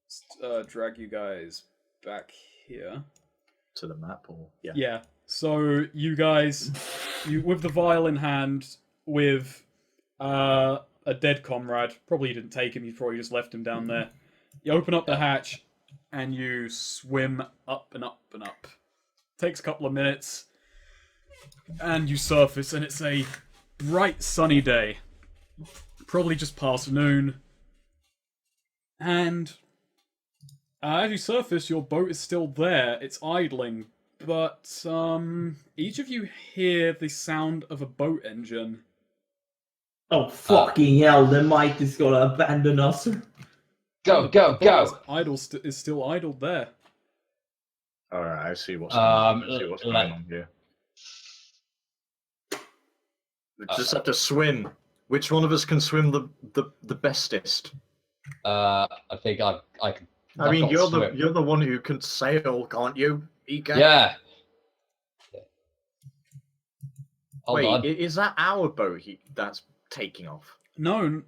So, drag you guys back here. To the map, or yeah. Yeah. So you guys, with the vial in hand, with a dead comrade. Probably you didn't take him. You probably just left him down there. You open up the hatch, and you swim up and up and up. Takes a couple of minutes, and you surface, and it's a bright sunny day. Probably just past noon. And as you surface, your boat is still there. It's idling. But, each of you hear the sound of a boat engine. Oh, fucking hell, the might is gonna abandon us. Go! Is still idled there. Alright, I see what's going on here. We just have to swim. Which one of us can swim the bestest? I think I can. I mean, you're the one who can sail, can't you? Yeah. Wait, is that our boat that's taking off? No,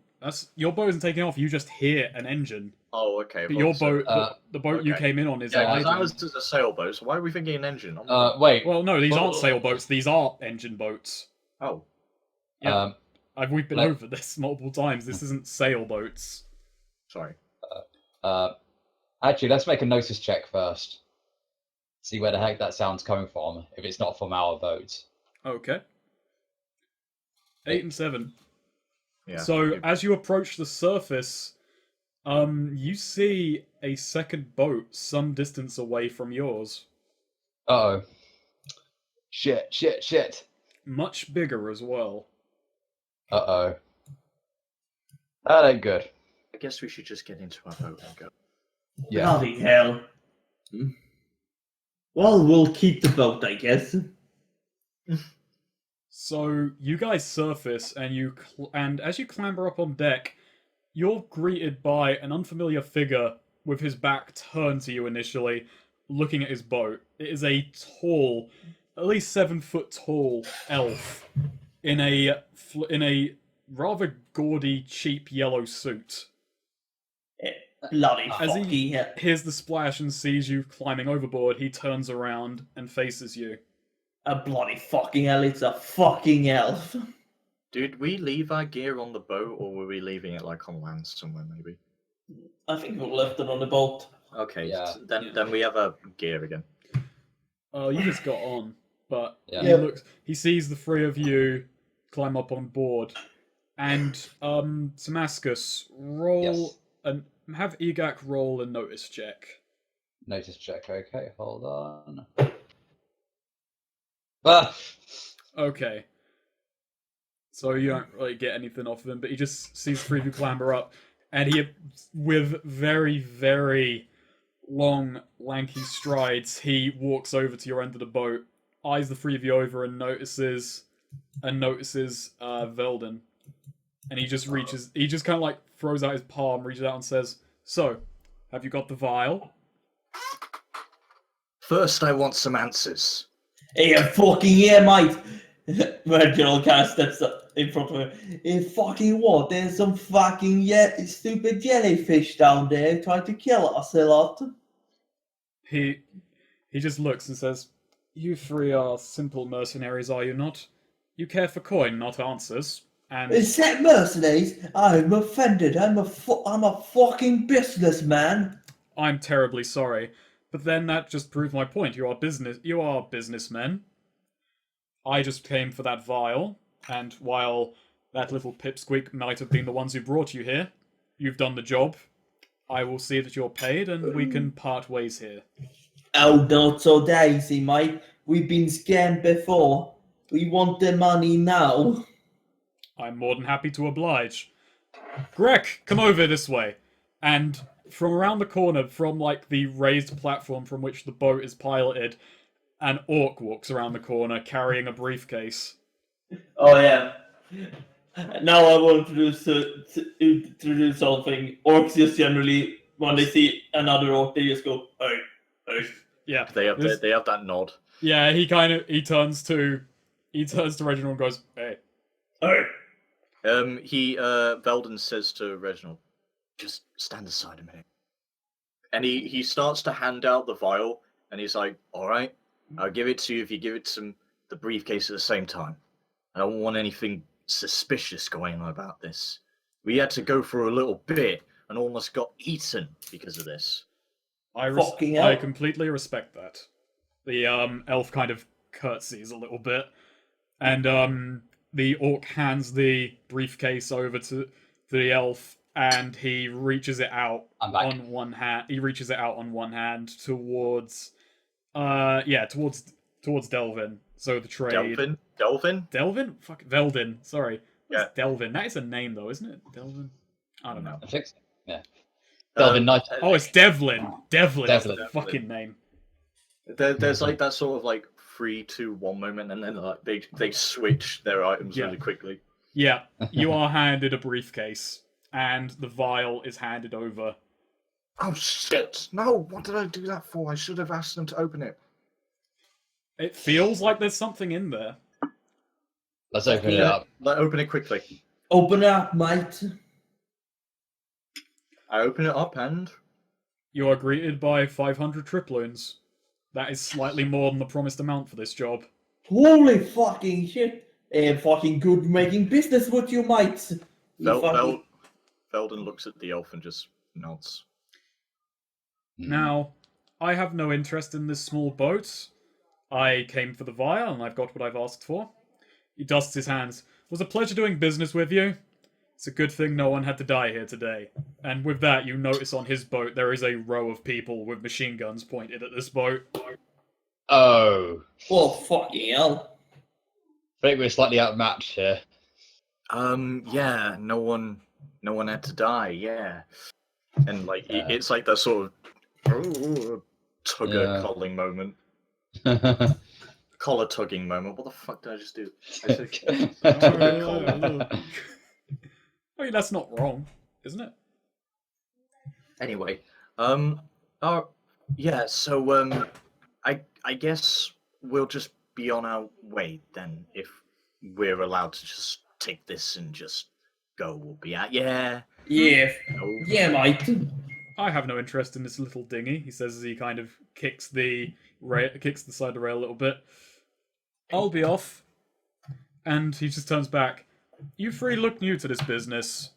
your boat isn't taking off. You just hear an engine. Oh, okay. But your boat, the boat you came in on, is idling. That was just a sailboat. So why are we thinking an engine? Wait. Well, no, these aren't sailboats. These are engine boats. Oh. Yeah. We've been over this multiple times. This isn't sailboats. Sorry. Actually, let's make a notice check first. See where the heck that sound's coming from. If it's not from our boat. Okay. 8 and 7. Yeah. So as you approach the surface, you see a second boat some distance away from yours. Uh-oh. Shit. Much bigger as well. Uh-oh. That ain't good. I guess we should just get into our boat and go. Yeah. Bloody hell. Well, we'll keep the boat, I guess. So you guys surface, and as you clamber up on deck, you're greeted by an unfamiliar figure with his back turned to you initially, looking at his boat. It is a tall, at least 7-foot tall elf in a rather gaudy, cheap yellow suit. Bloody As fucking he hell. hears the splash and sees you climbing overboard, he turns around and faces you. A bloody fucking hell, it's a fucking elf. Did we leave our gear on the boat, or were we leaving it like on land somewhere, maybe? I think we left it on the boat. Okay, Yeah. Then we have our gear again. Oh, you just got on, but Yeah. he sees the three of you climb up on board, and Damascus, have Egak roll a notice check. Notice check, okay, hold on. Ah! Okay. So you don't really get anything off of him, but he just sees three of you clamber up, and he, with very, very long, lanky strides, he walks over to your end of the boat, eyes the three of you over, and notices Velden. And he just kind of like throws out his palm, reaches out and says, "So, have you got the vial?" First, I want some answers. Hey, fucking yeah, mate. Reginald kind of steps up in front of him. Hey, fucking what? There's some fucking stupid jellyfish down there trying to kill us a lot. He just looks and says, "You three are simple mercenaries, are you not? You care for coin, not answers." And Is that mercenaries? I'm offended. I'm a fucking businessman. I'm terribly sorry, but then that just proves my point. You are businessmen. I just came for that vial, and while that little pipsqueak might have been the ones who brought you here, you've done the job. I will see that you're paid, and we can part ways here. Oh, not so daisy, mate. We've been scammed before. We want the money now. I'm more than happy to oblige. Greg, come over this way. And from around the corner, from like the raised platform from which the boat is piloted, an orc walks around the corner carrying a briefcase. Oh yeah. Now I want to introduce something. Orcs just generally, when they see another orc, they just go, "Hey, hey." Yeah, They have that nod. yeah. He turns to Reginald and goes, "Hey." Hey. Velden says to Reginald, just stand aside a minute. And he starts to hand out the vial, and he's like, all right, I'll give it to you if you give it to the briefcase at the same time. I don't want anything suspicious going on about this. We had to go for a little bit and almost got eaten because of this. Fucking hell. I completely respect that. The elf kind of curtsies a little bit, and the orc hands the briefcase over to the elf, and he reaches it out I'm back. on one hand. He reaches it out on one hand towards, towards Delvin. So the trade. Delvin? Fuck, Veldin. Sorry. Yeah. Delvin. That is a name though, isn't it? Delvin. I don't know. I think so. Yeah. Delvin Knight. Oh, it's Devlin. Devlin is the Devlin. fucking name. There's like that sort of like 3, 2, 1 moment, and then like they switch their items Yeah. really quickly. Yeah, you are handed a briefcase, and the vial is handed over. Oh shit! No, what did I do that for? I should have asked them to open it. It feels like there's something in there. Let's open it Yeah. up. Open it quickly. Open up, mate. I open it up and You are greeted by 500 triploons. That is slightly more than the promised amount for this job. Holy fucking shit. Fucking good making business with you, mate. Veldin looks at the elf and just nods. Now, I have no interest in this small boat. I came for the vial, and I've got what I've asked for. He dusts his hands. It was a pleasure doing business with you. It's a good thing no one had to die here today. And with that, you notice on his boat there is a row of people with machine guns pointed at this boat. Oh. Oh, fucking hell. I think we're slightly outmatched here. Yeah, no one had to die, yeah. And like Yeah. it's like that sort of tugger Yeah. colling moment. Yeah. Collar tugging moment. What the fuck did I just do? I said, I mean, that's not wrong, isn't it? anyway, yeah, so I guess we'll just be on our way then if we're allowed to just take this and just go. We'll be out. Yeah. Yeah. No. Yeah, mate. I have no interest in this little dinghy, he says as he kind of kicks the side of the rail a little bit. I'll be off. And he just turns back. You three look new to this business.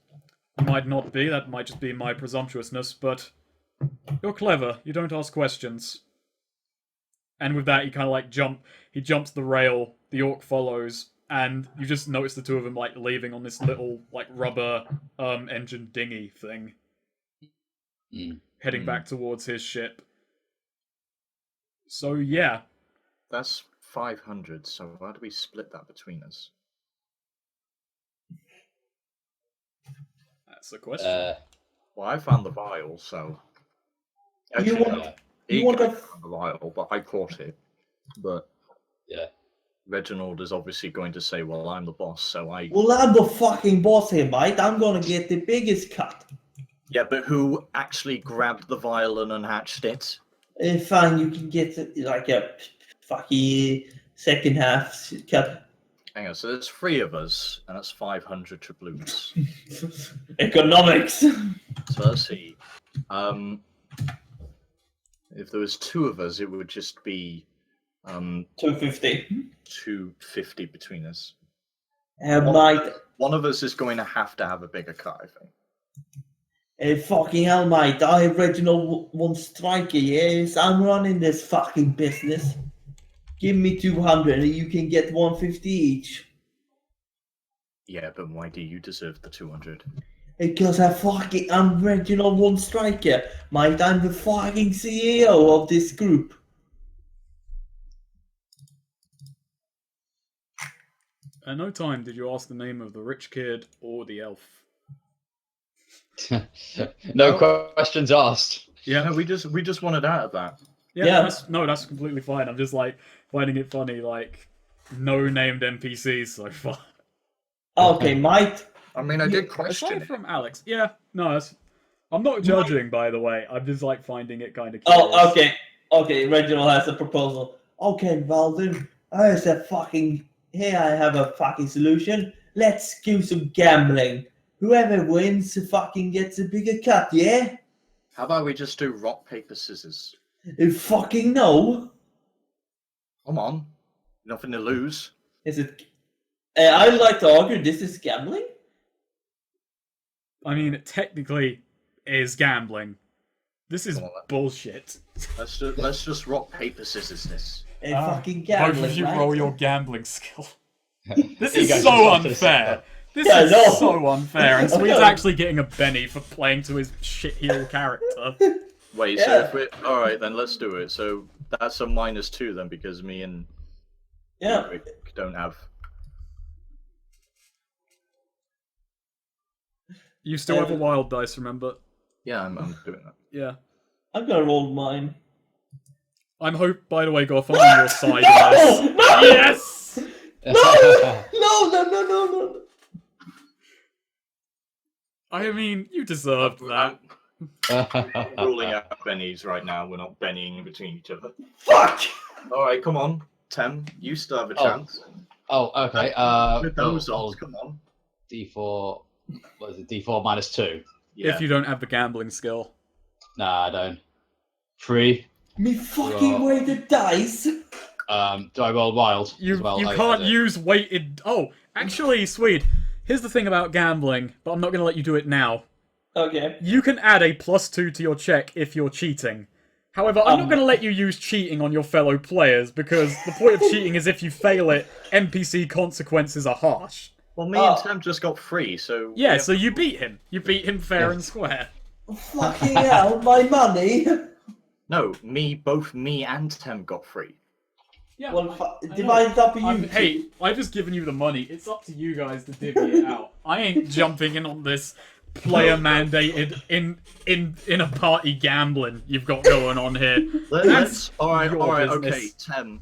You might not be, that might just be my presumptuousness, but you're clever. You don't ask questions. And with that, he kind of like jumps the rail, the orc follows, and you just notice the two of them like leaving on this little like rubber engine dinghy thing. Heading back towards his ship. So yeah. That's 500, so how do we split that between us? That's the question. Well, I found the vial, so... You Actually, want- you want Egan to- found the vial, but I caught it. But Yeah. Reginald is obviously going to say, well, I'm the boss, so I... Well, I'm the fucking boss here, mate. I'm gonna get the biggest cut. Yeah, but who actually grabbed the vial and unhatched it? Fine, you can get like a fucking second half cut. Hang on, so there's 3 of us, and that's 500 triploons. Economics. So let's see. If there was 2 of us, it would just be 250. 250 between us. Mate. One of us is going to have a bigger cut, I think. Fucking hell, mate. I original one striker, yes. I'm running this fucking business. Give me 200 and you can get 150 each. Yeah, but why do you deserve the 200? Because I'm original one striker. Mate, I'm the fucking CEO of this group. At no time did you ask the name of the rich kid or the elf. No questions asked. Yeah, No, we just wanted out of that. yeah. Yeah. That's completely fine. I'm just like finding it funny, like no named NPCs so far. Okay, mate. I mean, I did question Aside it. from Alex, yeah, no, I'm not judging, by the way. I'm just like finding it kind of curious. Oh, okay. Okay, Reginald has a proposal. Okay, Valden, here I have a fucking solution. Let's do some gambling. Whoever wins fucking gets a bigger cut, yeah? How about we just do rock, paper, scissors? Fucking no. Come on. Nothing to lose. Is it... I would like to argue this is gambling. I mean, it technically is gambling. This is Come on, then. bullshit. Let's just rock, paper, scissors this. Fucking gambling, Both of you right? roll your gambling skill. This You is guys so just have to unfair. This Yeah, is no. so unfair. And Sweet's actually getting a Benny for playing to his shitheel character. Wait, Yeah. so if we alright then let's do it. So that's a -2 then because me and Yeah. Rick don't have. You still have a wild dice, remember? Yeah, I'm doing that. Yeah. I'm gonna roll mine. I'm by the way, Goff, I'm on your side in this. No! No! Yes! No! I mean, you deserved that. I'm ruling out bennies right now. We're not bennying between each other. Fuck! Alright, come on. Tem, you still have a Oh. chance. Oh, okay. With those I'll- odds, come on. D4. What is it? D4 -2. Yeah. If you don't have the gambling skill. Nah, I don't. 3. Me fucking Right. weighted dice. Do I roll wild You as well? you I can't do. use weighted. Oh, actually, Swede. Here's the thing about gambling, but I'm not going to let you do it now. Okay. You can add a +2 to your check if you're cheating. However, I'm not going to let you use cheating on your fellow players because the point of cheating is if you fail it, NPC consequences are harsh. Well, me and Tem just got 3, so Yeah, so you beat him. You beat him fair and square. Fucking hell, my money. no, both me and Tem got 3. Yeah. Well, I know. divided up you. Hey, I've just given you the money. It's up to you guys to divvy it out. I ain't jumping in on this player mandated in a party gambling you've got going on here. Let's alright, your okay, business. Tem.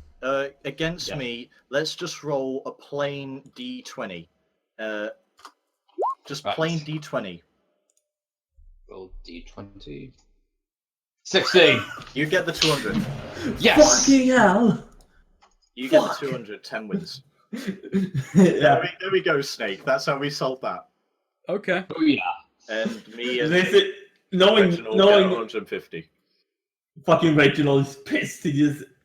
Against Yeah. me, let's just roll a plain D20. Just Right. plain D20. Roll D20. 16. You get the 200. Yes. Fucking hell. You get Fuck. the 200. Tem wins. Yeah. There we go, Snake. That's how we solved that. Okay. Oh yeah. And me and This is, knowing Reginald get 150. fucking Reginald is pissed. He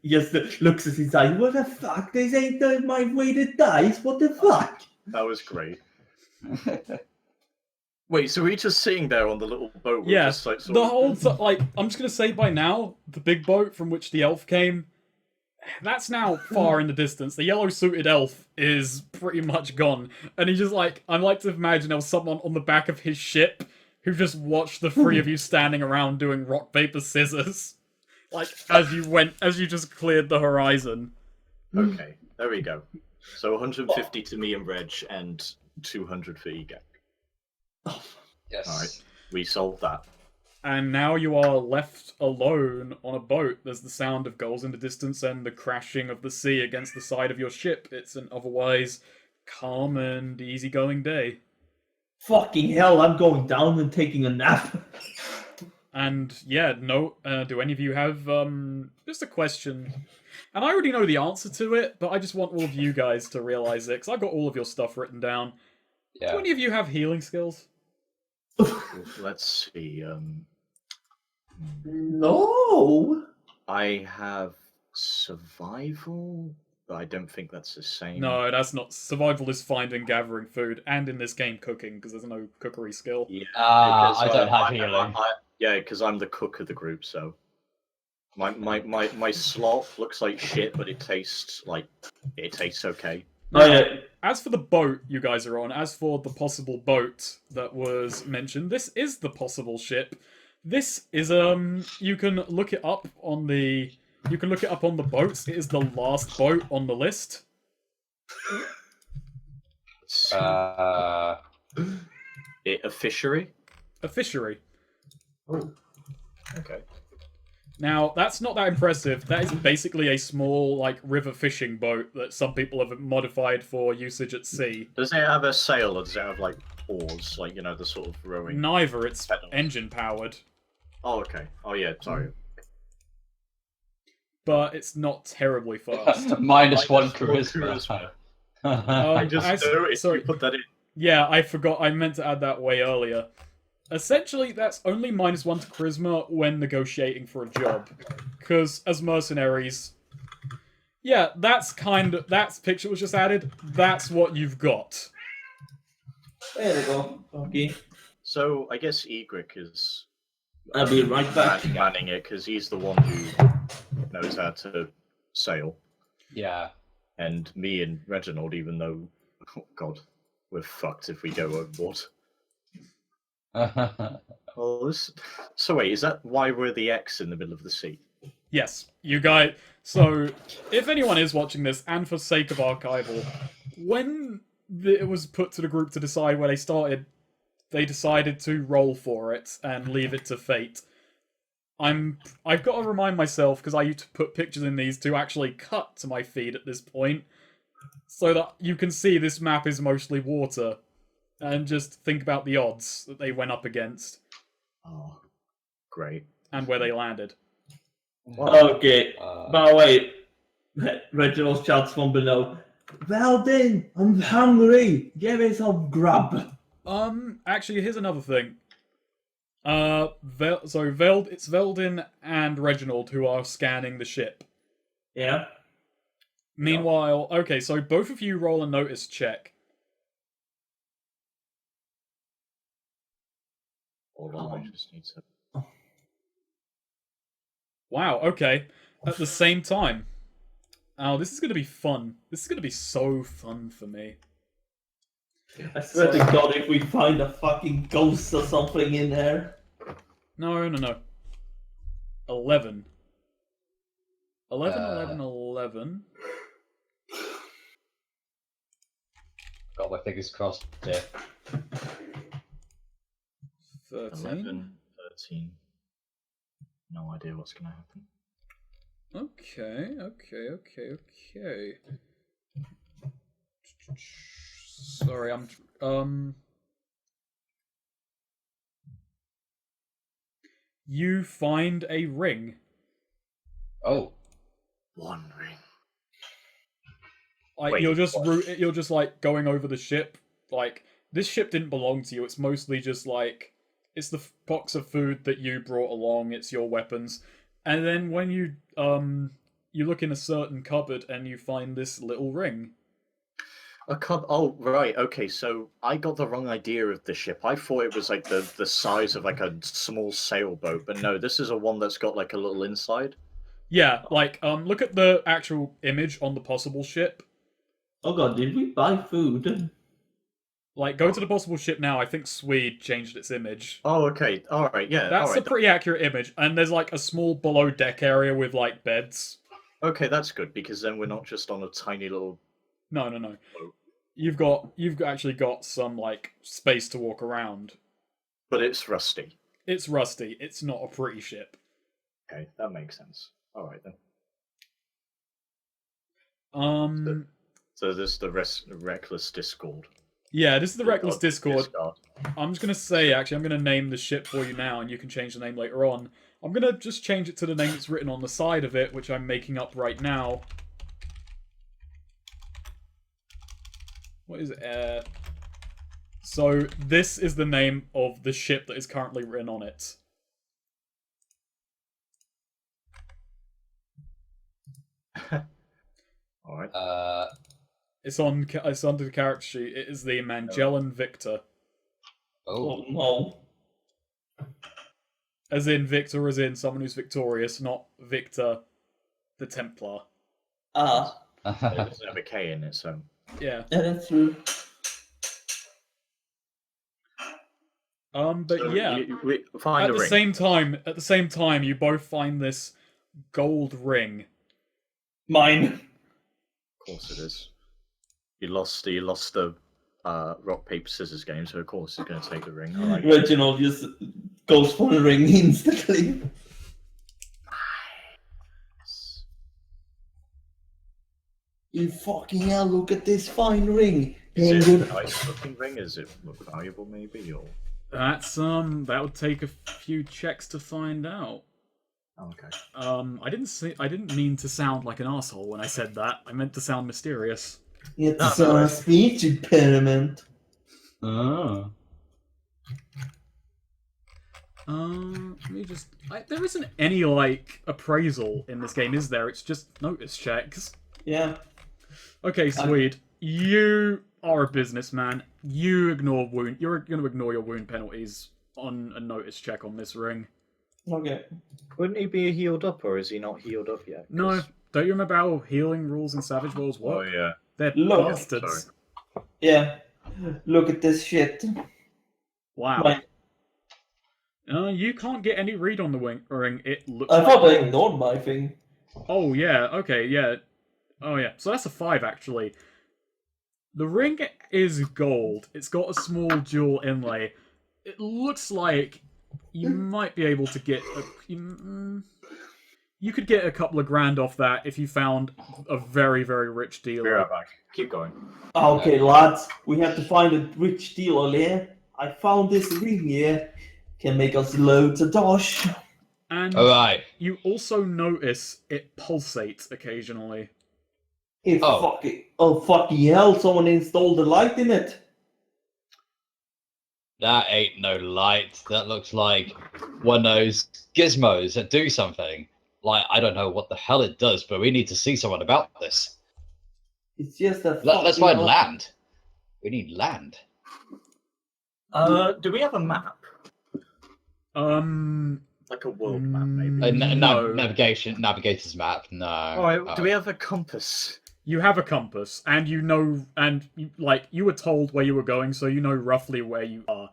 just looks at his eyes. What the fuck? This ain't my weighted dice. What the fuck? That was great. Wait, so we're just sitting there on the little boat? We're Yeah, just, like, sort the of- whole like I'm just gonna say by now the big boat from which the elf came, that's now far in the distance. The yellow suited elf is pretty much gone, and he's just like I like to imagine there was someone on the back of his ship who just watched the three of you standing around doing rock paper scissors, like as you just cleared the horizon. Okay, there we go. So 150 to me and Reg, and 200 for Egek. Yes. Alright. We solved that. And now you are left alone on a boat. There's the sound of gulls in the distance and the crashing of the sea against the side of your ship. It's an otherwise calm and easygoing day. Fucking hell, I'm going down and taking a nap. And yeah, no, do any of you have just a question? And I already know the answer to it, but I just want all of you guys to realize it, because I've got all of your stuff written down. Yeah. Do any of you have healing skills? Let's see. No. I have survival, but I don't think that's the same. No, that's not. Survival is finding, gathering food, and in this game, cooking, because there's no cookery skill. Yeah, I because, don't have healing. Yeah, because I'm the cook of the group, so my slot looks like shit, but it tastes okay. Oh yeah. As for the boat you guys are on, as for the possible boat that was mentioned, this is the possible ship. This is you can look it up on the boats. It is the last boat on the list. A fishery. A fishery. Oh, okay. Now, that's not that impressive. That is basically a small, like, river fishing boat that some people have modified for usage at sea. Does it have a sail, or does it have like oars, like the sort of rowing? Neither, it's pedals? engine powered. Oh, okay. Oh yeah, sorry. But it's not terribly fast. -1 Minus one charisma. charisma. Um, I just know if sorry. you put that in. Yeah, I forgot. I meant to add that way earlier. Essentially, that's only -1 to charisma when negotiating for a job. Because as mercenaries, yeah, that's that picture was just added. That's what you've got. There we go. Okay. So I guess Egric is I'll be right back. manning it because he's the one who knows how to sail. Yeah. And me and Reginald, even though, oh God, we're fucked if we go overboard. Well, so wait, is that why we're the X in the middle of the sea? Yes, you guys. So, if anyone is watching this, and for sake of archival, when it was put to the group to decide where they decided to roll for it and leave it to fate. I've got to remind myself, because I used to put pictures in these, to actually cut to my feed at this point, so that you can see this map is mostly water, and just think about the odds that they went up against, Oh, great. and where they landed. Okay. By the way, Reginald shouts from below. Well then, I'm hungry. Give me some grub. Actually, here's another thing. So it's Veldin and Reginald who are scanning the ship. Yeah. Meanwhile, okay, so both of you roll a notice check. Hold on, I just need to. Wow, okay. At the same time. Oh, this is going to be fun. This is going to be so fun for me. I swear to God, if we find a fucking ghost or something in there. No. 11. 11. Got my fingers crossed here. 13. 11, 13. No idea what's going to happen. Okay. Sorry, You find a ring. Oh. One ring. Like Wait, you're just like going over the ship. Like this ship didn't belong to you. It's mostly just like it's the box of food that you brought along. It's your weapons, and then when you look in a certain cupboard and you find this little ring. Oh, right. Okay, so I got the wrong idea of the ship. I thought it was like the size of like a small sailboat, but no, this is a one that's got like a little inside. Yeah, like look at the actual image on the possible ship. Oh God, did we buy food? Like, go to the possible ship now. I think Swede changed its image. Oh, okay. All right. Yeah. That's all a right. pretty accurate image, and there's like a small below deck area with like beds. Okay, that's good because then we're not just on a tiny little. No. You've actually got some like space to walk around. But it's rusty. It's rusty. It's not a pretty ship. Okay, that makes sense. All right then. So this is the reckless discord. Yeah, this is the reckless discord. Discard. I'm just gonna say, actually, I'm gonna name the ship for you now, and you can change the name later on. I'm gonna just change it to the name that's written on the side of it, which I'm making up right now. What is it? So this is the name of the ship that is currently written on it. All right. It's under the character sheet. It is the Magellan Victor. Oh no. As in Victor, as in someone who's victorious, not Victor the Templar. Ah. It doesn't have a K in it, so. Yeah. Yeah, that's true. But So yeah. Find At a the ring. same time, you both find this gold ring. Mine. Of course it is. You lost the rock paper scissors game, so of course he's going to take the ring. I like it. Reginald just goes for the ring instantly. You fucking hell, look at this fine ring. Is it a nice looking ring? Is it valuable maybe, or? That's that would take a few checks to find out. Oh, okay. I didn't mean to sound like an asshole when I said that. I meant to sound mysterious. It's No, a speech impairment. Oh. Let me just. There isn't any like appraisal in this game, is there? It's just notice checks. Yeah. Okay, Swede, you are a businessman. You ignore wound. You're going to ignore your wound penalties on a notice check on this ring. Okay. Wouldn't he be healed up, or is he not healed up yet? No, 'Cause- don't you remember how healing rules in Savage Worlds Oh work? yeah. They're Look. bastards. Yeah. Look at this shit. Wow. Right. You can't get any read on the ring. It looks. I like thought they ignored my thing. Oh yeah. Okay. Yeah. Oh yeah. So that's a 5 actually. The ring is gold. It's got a small jewel inlay. It looks like you might be able to get you could get a couple of grand off that if you found a very, very rich Be dealer. right back. Keep going. Okay, lads, we have to find a rich dealer here. I found this ring here. Can make us loads of dosh. And Alright. you also notice it pulsates occasionally. Oh fucking hell! Someone installed a light in it. That ain't no light. That looks like one of those gizmos that do something. Like, I don't know what the hell it does, but we need to see someone about this. It's just a. Let's find land. We need land. Do we have a map? Like a world map, maybe? No. Navigator's map. No. Alright, do we have a compass? You have a compass, and you know, and you were told where you were going, so you know roughly where you are.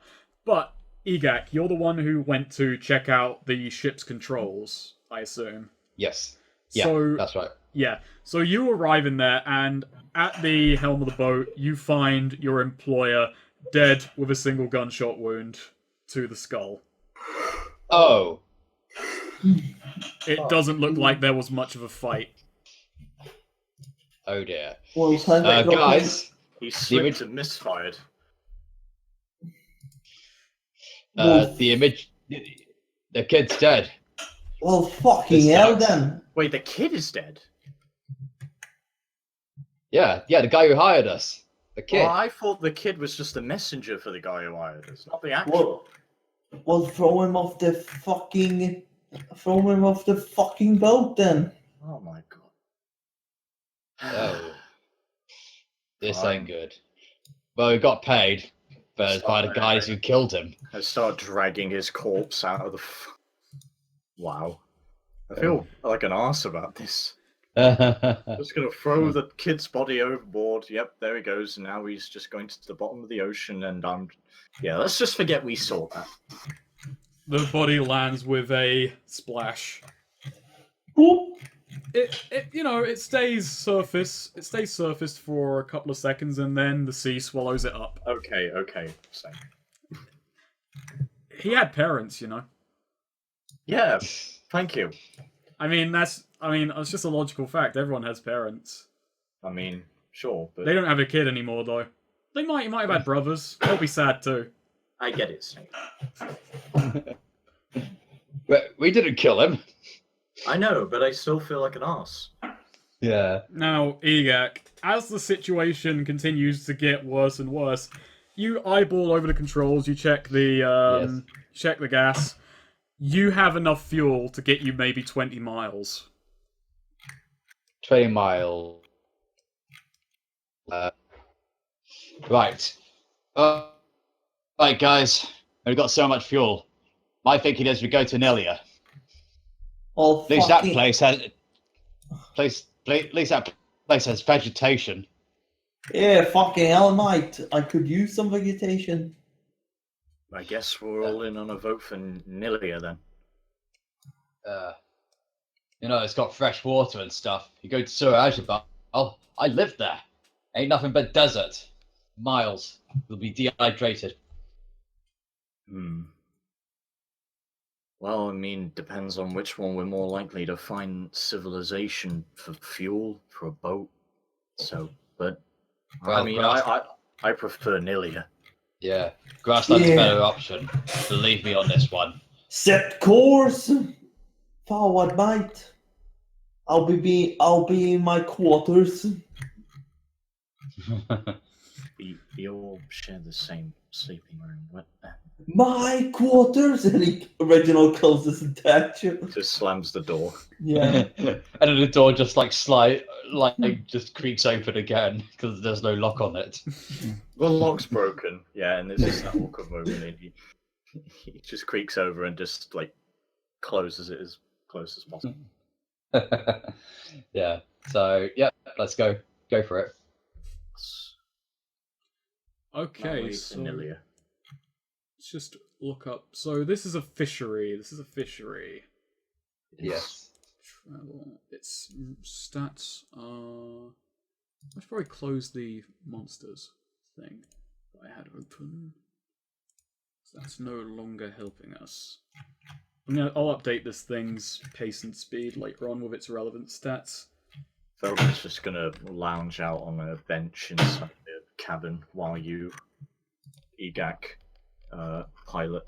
But Egak, you're the one who went to check out the ship's controls, I assume. Yes. Yeah, So that's right. yeah, so you arrive in there, and at the helm of the boat, you find your employer dead with a single gunshot wound to the skull. Oh. It doesn't look like there was much of a fight. Oh dear. Well, time to drop Guys, He slipped and misfired. the image. The kid's dead. Well, fucking This hell sucks. then. Wait, the kid is dead? Yeah, the guy who hired us. The kid. Well, I thought the kid was just a messenger for the guy who hired us, not the actual. Well, throw him off the fucking boat then. Oh my god. Oh. This Fine. ain't good. Well, we got paid, but by the guys who killed him. I start dragging his corpse out of the. Wow. I feel like an arse about this. Just gonna throw the kid's body overboard. Yep, there he goes. And now he's just going to the bottom of the ocean, and yeah, let's just forget we saw that. The body lands with a splash. Whoop. It stays surface. It stays surfaced for a couple of seconds, and then the sea swallows it up. Okay, same. He had parents, you know. Yeah, thank you. I mean, it's just a logical fact. Everyone has parents. I mean, sure, but They don't have a kid anymore, though. He might have had brothers. They'll be sad too. I get it, Snake. But we didn't kill him. I know, but I still feel like an arse. Yeah. Now, Egak, as the situation continues to get worse and worse, you eyeball over the controls. You check the check the gas. You have enough fuel to get you maybe 20 miles. 20 miles. Right. Right, guys. We've got so much fuel. My thinking is we go to Nelia. Well, At least that fucking. place has... At least that place has vegetation. Yeah, fucking hell, mate. I could use some vegetation. I guess we're all in on a vote for Nilia then. It's got fresh water and stuff. You go to Surajabal. Oh, I lived there. Ain't nothing but desert. Miles. You'll be dehydrated. Well, I mean, depends on which one we're more likely to find civilization for fuel, for a boat. So, but Well, I mean, I prefer Nilia. Yeah. Grassland's a Yeah. better option. Believe me on this one. Set course. Forward, mate. I'll be in my quarters. We all share the same sleeping room. What? My quarters, and Reginald closes the hatch. Just slams the door. Yeah. And then the door just just creaks open again because there's no lock on it. The lock's broken. Yeah, and there's just that awkward moment. And he just creaks over and just like closes it as close as possible. Yeah. So yeah, let's go. Go for it. Okay, Mallory, so Anilia. let's just look up. So this is a fishery. Yes. Travel. Its stats are. I should probably close the monsters thing that I had open. So that's no longer helping us. I'll update this thing's pace and speed later on with its relevant stats. Velvet's just gonna lounge out on a bench inside the cabin while you, Egak, pilot,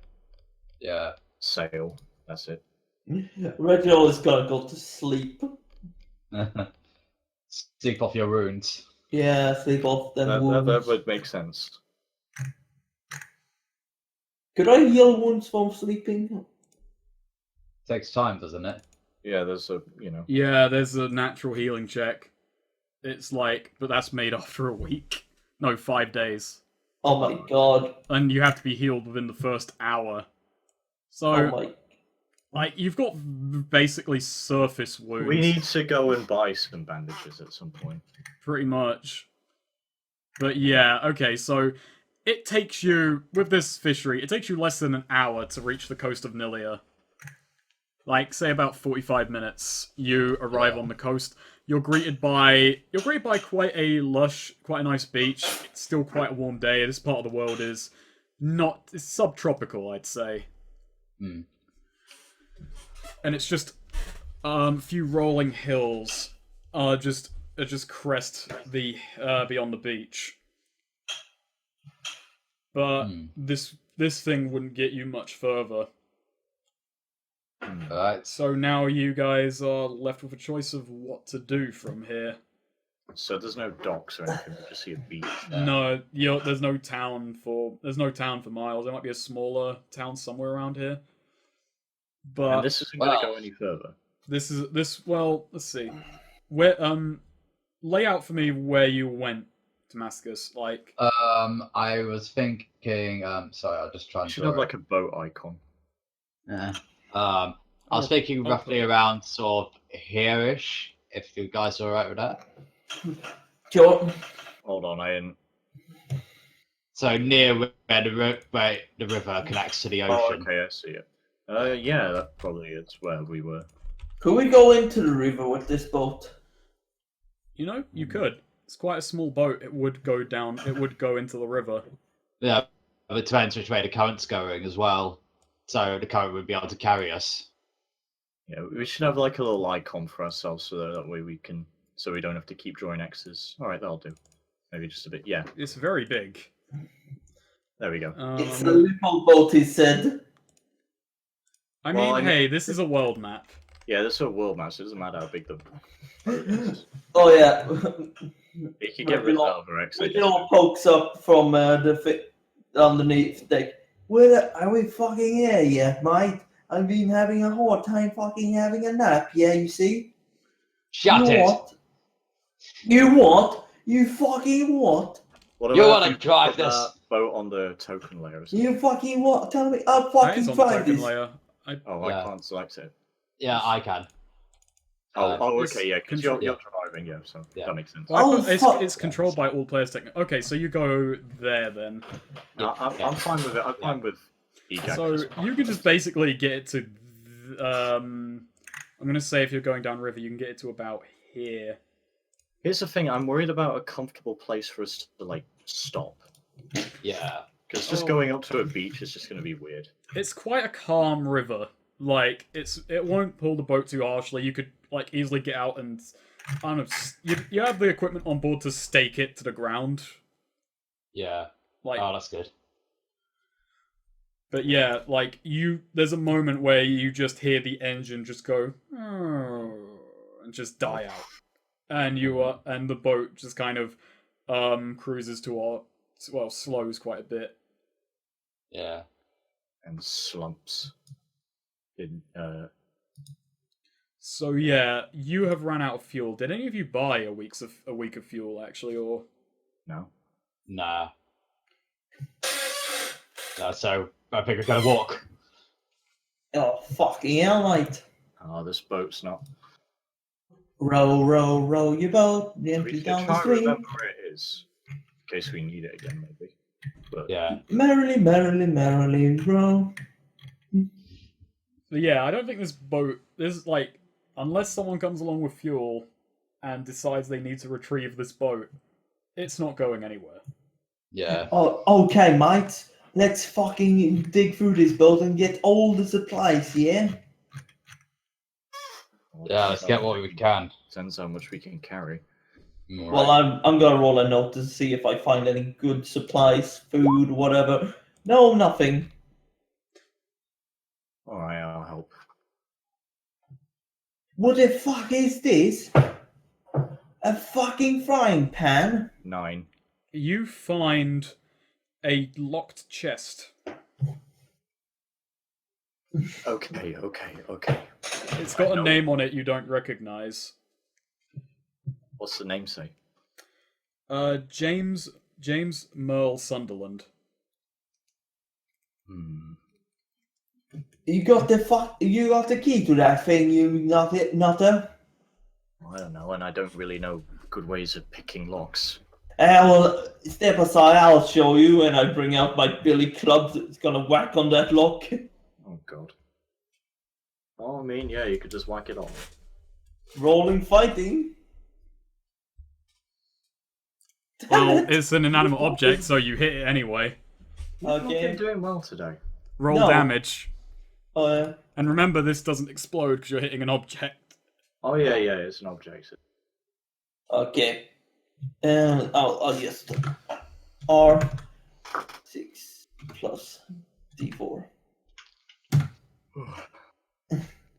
Yeah. sail. That's it. Reginald is gonna go to sleep. Sleep off your wounds. Yeah, sleep off them That wounds. would make sense. Could I heal wounds from sleeping? Takes time, doesn't it? Yeah, there's a Yeah, there's a natural healing check. It's like, but that's made after a week. No, 5 days. Oh my god. And you have to be healed within the first hour. So, Oh my. like, you've got basically surface wounds. We need to go and buy some bandages at some point. Pretty much. But yeah, okay, so it takes you, with this fishery, it takes you less than an hour to reach the coast of Nilia. Like, say about 45 minutes, you arrive on the coast. You're greeted by quite a lush, quite a nice beach. It's still quite a warm day. This part of the world is it's subtropical, I'd say. Hmm. And it's just a few rolling hills just crest the beyond the beach. But this thing wouldn't get you much further. Alright. So now you guys are left with a choice of what to do from here. So there's no docks or anything. We just see a beach. No, there's no town for miles. There might be a smaller town somewhere around here. But And this isn't going to go any further. well, let's see. Where lay out for me where you went, Damascus. Like I was thinking. Sorry, I'll just try and. You should have like a boat icon. Yeah. I was thinking roughly around sort of here-ish. If you guys are alright with that. Sure. Hold on, I didn't. So near where the river connects to the Oh, ocean. okay, I see it. Yeah, that probably is where we were. Could we go into the river with this boat? You could. It's quite a small boat. It would go down. It would go into the river. Yeah, but it depends which way the current's going as well. So the current would be able to carry us. Yeah, we should have like a little icon for ourselves so that way we don't have to keep drawing X's. All right, that'll do. Maybe just a bit. Yeah, It's very big. there we go. It's a little boat, he said. I mean, hey, this is a world map. Yeah, this is a world map, so it doesn't matter how big the boat is. Oh yeah. You can get rid of that other X. Reginald pokes up from underneath deck. Where are we fucking here yet, mate? I've been having a hard time fucking having a nap, yeah, you see? Shut it! What? You what? You fucking what? What You about wanna if we drive put that this? boat on the token layer? Or something? You fucking what? Tell me, I'll That is fucking on the try token this. layer. Oh, Yeah. I can't select it. Yeah, I can. This Okay, yeah, because control- you're driving, yeah, so Yeah. that makes sense. Well, Oh, fuck. it's controlled by all players. Okay, so you go there then. I'm fine with it. I'm fine with EJAC. So you can just basically get it to. I'm gonna say if you're going down river, you can get it to about here. Here's the thing: I'm worried about a comfortable place for us to like stop. Yeah. Because just Oh. going up to a beach is just going to be weird. It's quite a calm river. Like it won't pull the boat too harshly. You could like easily get out and I don't know. You have the equipment on board to stake it to the ground. Yeah. Like, Oh, that's good. but yeah, like there's a moment where you just hear the engine just go and just die out, and and the boat just kind of cruises slows quite a bit. Yeah. And slumps. In So yeah, you have run out of fuel. Did any of you buy a week of fuel actually, or no. Nah. No, so I think we're gonna walk. Oh, fucking hell, mate. Oh, this boat's not. Row, row, row your boat We gently should down the try and stream. remember where it is, in case we need it again, maybe. But Yeah. Merrily, merrily, merrily row. But yeah, I don't think this like, unless someone comes along with fuel and decides they need to retrieve this boat, it's not going anywhere. Yeah. Oh, okay, mate. Let's fucking dig through this boat and get all the supplies, yeah? Yeah, let's get what we can. Depends how much we can carry. Well, I'm gonna roll a note to see if I find any good supplies, food, whatever. No, nothing. Alright, I'll help. What the fuck is this? A fucking frying pan? 9. You find a locked chest. Okay. It's got I a know. name on it you don't recognize. What's the name say? James Merle Sunderland. You got the key to that thing, you nutter? I don't know, and I don't really know good ways of picking locks. Well, step aside, I'll show you, and I bring out my billy club that's gonna whack on that lock. Oh god. Oh, I mean, yeah, you could just whack it off. Rolling fighting. Well, it's an inanimate object, so you hit it anyway. You've not Okay. been doing well today. Roll No. damage. Oh, yeah. And remember, this doesn't explode because you're hitting an object. Oh yeah, it's an object. Okay. And I'll just R6 plus D4.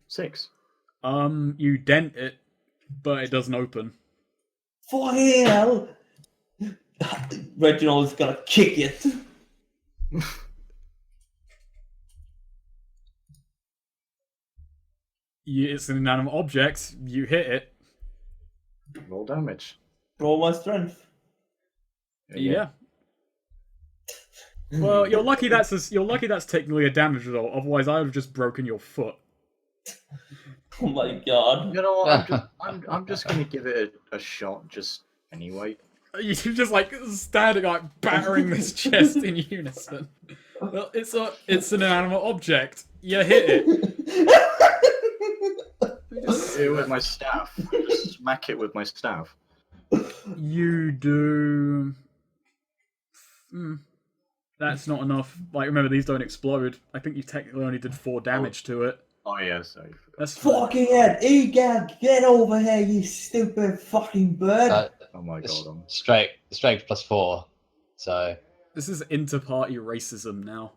6. You dent it, but it doesn't open. Fucking hell! Reginald is gonna kick it. It's an inanimate object. You hit it. Roll damage. Roll my strength. Yeah. Well, you're lucky that's technically a damage result. Otherwise, I would have just broken your foot. Oh my god. You know what? I'm just gonna give it a shot, just anyway. You're just like standing, like battering this chest in unison. Well, it's an inanimate object. You hit it. Hit it with my staff. Just smack it with my staff. You do. That's not enough. Like, remember, these don't explode. I think you technically only did 4 damage to it. Oh yeah, sorry. That's fine. Fucking hell, Egad, get over here, you stupid fucking bird. Oh my god. Strength plus 4. So This is inter-party racism now.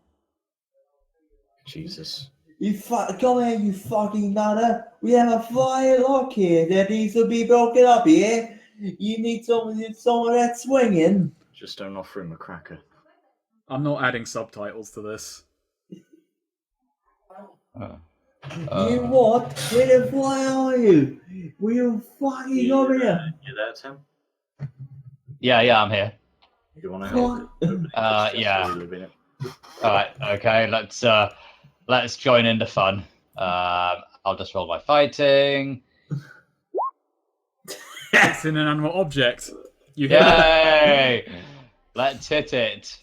Jesus. Come here, you fucking nutter. We have a fire lock here that needs to be broken up here. You need some of that swinging. Just don't offer him a cracker. I'm not adding subtitles to this. You what? Where the fuck are you? Will you fucking over here? You there, Tim? yeah, I'm here. You want to help? Yeah. We live in it. All right, okay. Let's join in the fun. I'll just roll my fighting. It's an inanimate object. You hit it. Yay! Let's hit it.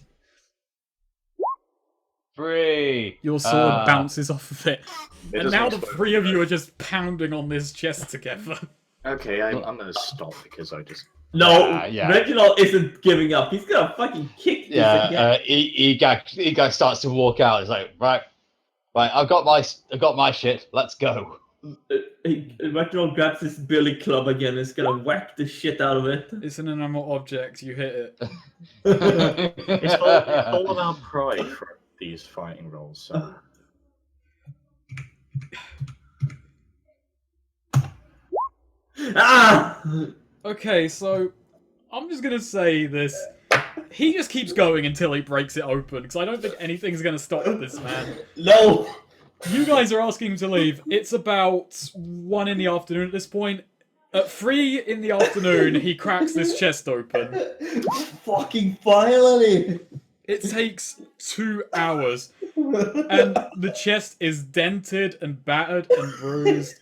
3. Your sword bounces off of it. It And doesn't now the explode. 3 of you are just pounding on this chest together. Okay, I'm gonna stop because I just. No, Yeah. Reginald isn't giving up. He's gonna fucking kick this again. Yeah, Egag starts to walk out. He's like, right, I've got my shit. Let's go. Reginald grabs his billy club again and is gonna whack the shit out of it. It's an inanimate object. You hit it. It's all about pride for these fighting roles. So. Ah! Okay, so I'm just gonna say this. He just keeps going until he breaks it open, because I don't think anything's going to stop this man. No! You guys are asking him to leave. It's about 1 in the afternoon at this point. At 3 in the afternoon, he cracks this chest open. Fucking finally! It takes 2 hours, and the chest is dented and battered and bruised.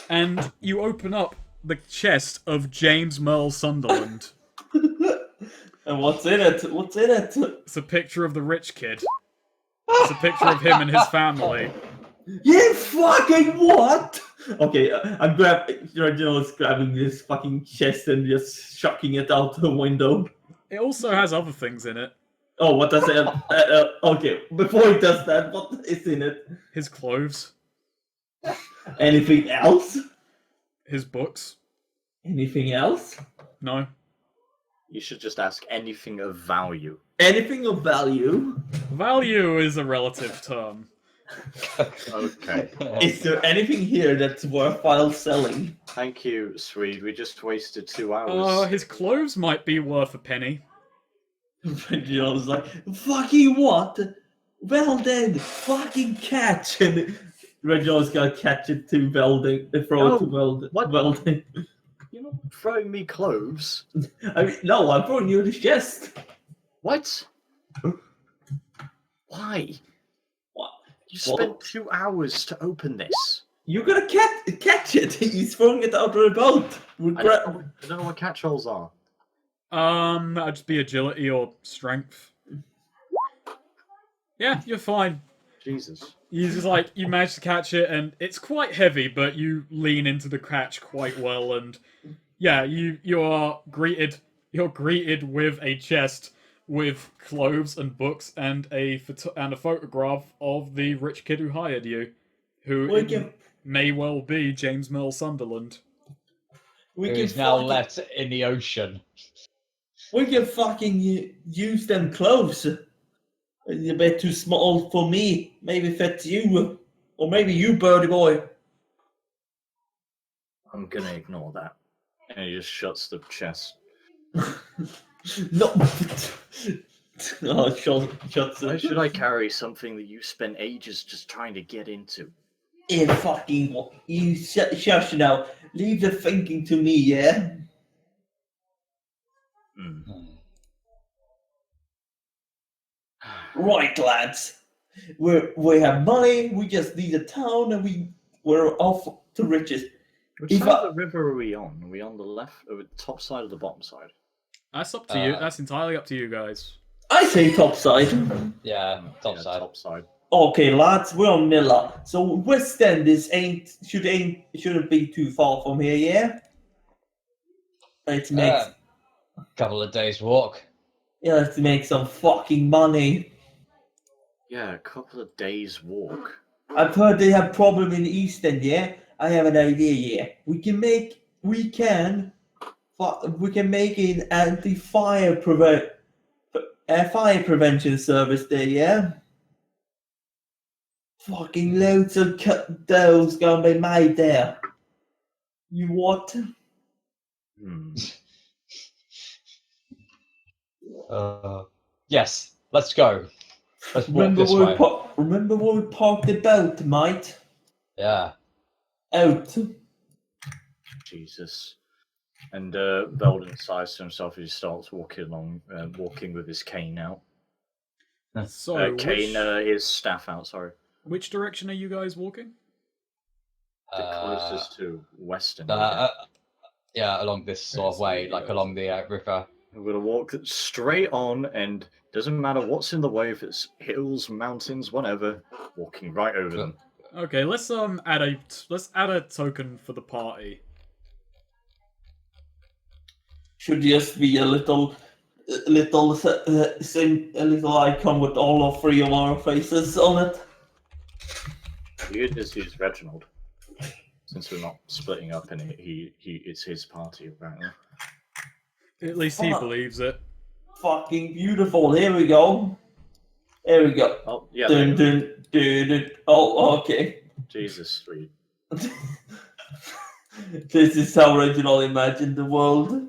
And you open up the chest of James Merle Sunderland. And what's in it? What's in it? It's a picture of the rich kid. It's a picture of him and his family. You fucking what? Okay, I'm Reginald's grabbing this fucking chest and just chucking it out the window. It also has other things in it. Oh, what does it? Okay, before he does that, what is in it? His clothes. Anything else? His books. Anything else? No. You should just ask anything of value. Anything of value? Value is a relative term. Okay. Is there anything here that's worthwhile selling? Thank you, Swede. We just wasted 2 hours. His clothes might be worth a penny. Reginald's like, fucking what? Well then, fucking catch! And Reginald's gonna catch it to Welding, throw it to what? Welding. You're not throwing me clothes. I mean, no, I'm throwing you the chest. What? Why? What? You spent 2 hours to open this. You're gonna catch it. He's throwing it out of the boat. I don't know what catch-alls are. That'd just be agility or strength. Yeah, you're fine. Jesus. You just you manage to catch it, and it's quite heavy, but you lean into the catch quite well, and yeah, you're greeted with a chest with clothes and books and a photograph of the rich kid who hired you, who may well be James Merle Sunderland. Who's now left in the ocean. We can fucking use them clothes. They're a bit too small for me. Maybe fits you. Or maybe you, birdie boy. I'm gonna ignore that. And he just shuts the chest. No. Oh, shuts Why it. should I carry something that you spent ages just trying to get into? Yeah, fucking what? You shush now. Leave the thinking to me, yeah? Right, lads. We have money, we just need a town, and we're off to riches. Which side of the river are we on? Are we on the left, or the top side or the bottom side? That's up to you. That's entirely up to you guys. I say top side. Yeah, top side. Top side. Okay, lads, we're on Miller. So West End shouldn't be too far from here, yeah? Let's make Couple of days walk. let's make some fucking money. Yeah, a couple of days walk. I've heard they have problem in the East End, yeah? I have an idea, yeah. We can make an anti-fire fire prevention service there, yeah? Fucking loads of dough's gonna be made there. You what? Yes, let's go. Let's walk Remember this way. remember where we parked the boat, mate? Yeah. Out. Jesus. And Belden sighs to himself as he starts walking along, walking with his cane out. So, his staff out, sorry. which direction are you guys walking? The closest to Western. Yeah, along this sort of way, like along the river. We're going to walk straight on, and doesn't matter what's in the way, if it's hills, mountains, whatever, walking right over them. Okay, let's add a token for the party. Should just be a little icon with all of three of our faces on it. You could just use Reginald, since we're not splitting up, and it's his party apparently. At least he believes it. Fucking beautiful. Here we go. Here we go. Oh yeah. Dun, dun, dun, dun. Oh, okay. Jesus, sweet. This is how Reginald imagined the world.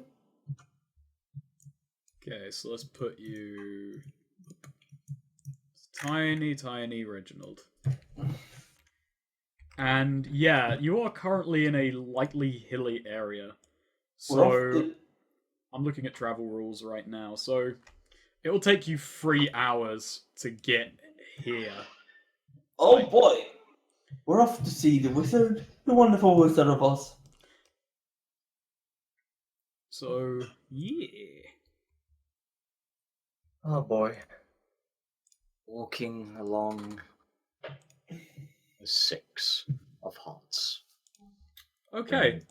Okay, so let's put you... Tiny, tiny Reginald. And yeah, you are currently in a lightly hilly area. So I'm looking at travel rules right now. So it will take you 3 hours to get here. Oh boy! We're off to see the wizard, the wonderful Wizard of Oz. So yeah. Oh boy. Walking along the 6 of hearts. Okay.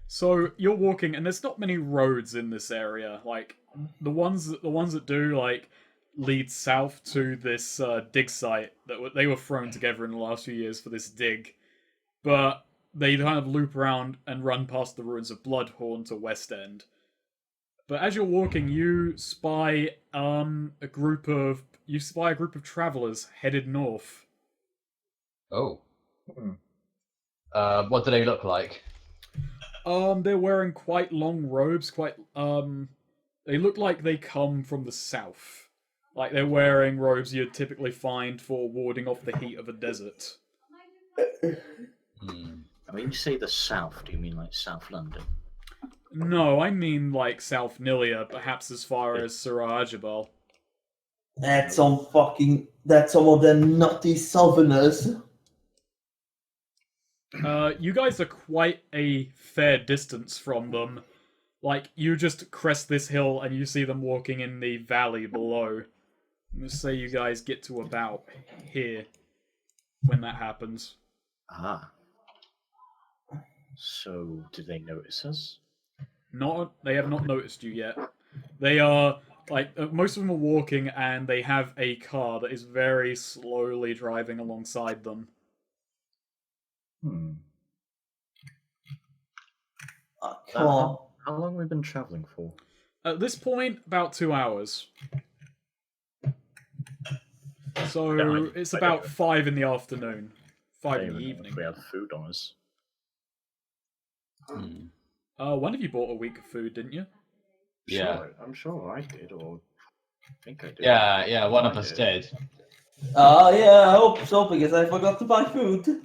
So you're walking, and there's not many roads in this area. Like the ones that do like lead south to this dig site that they were thrown together in the last few years for this dig, but they kind of loop around and run past the ruins of Bloodhorn to West End. But as you're walking, you spy a group of travelers headed north. Oh. Hmm. What do they look like? They're wearing quite long robes. They look like they come from the south. Like they're wearing robes you'd typically find for warding off the heat of a desert. Hmm. And when you say the south, do you mean like South London? No, I mean like South Nilia, perhaps as far as Sirajabal. That's some of them nutty southerners. You guys are quite a fair distance from them. Like, you just crest this hill and you see them walking in the valley below. Let's say you guys get to about here when that happens. Ah. So, did they notice us? They have not noticed you yet. They are, like, most of them are walking and they have a car that is very slowly driving alongside them. Hmm. Come on. How long have we been travelling for? At this point, about 2 hours. So Yeah, it's I about don't- 5 in the afternoon. I 5 don't in the even know evening. if we have food on us. Hmm. One of you bought a week of food, didn't you? Yeah. Sure, I'm sure I did, or I think I did. Yeah, one of I us did. did. Oh yeah, I hope so, because I forgot to buy food.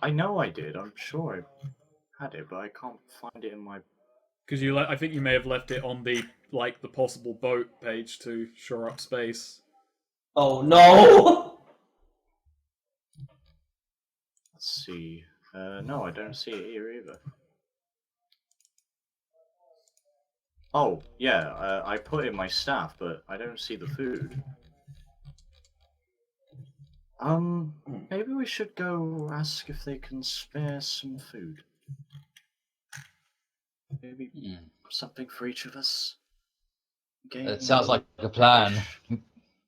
I know I did. I'm sure I had it, but I can't find it in my. Because I think you may have left it on the possible boat page to shore up space. Oh no! Let's see. No, I don't see it here either. Oh, yeah, I put in my staff, but I don't see the food. Maybe we should go ask if they can spare some food. Maybe Hmm. something for each of us. Gain It sounds a like a plan. push.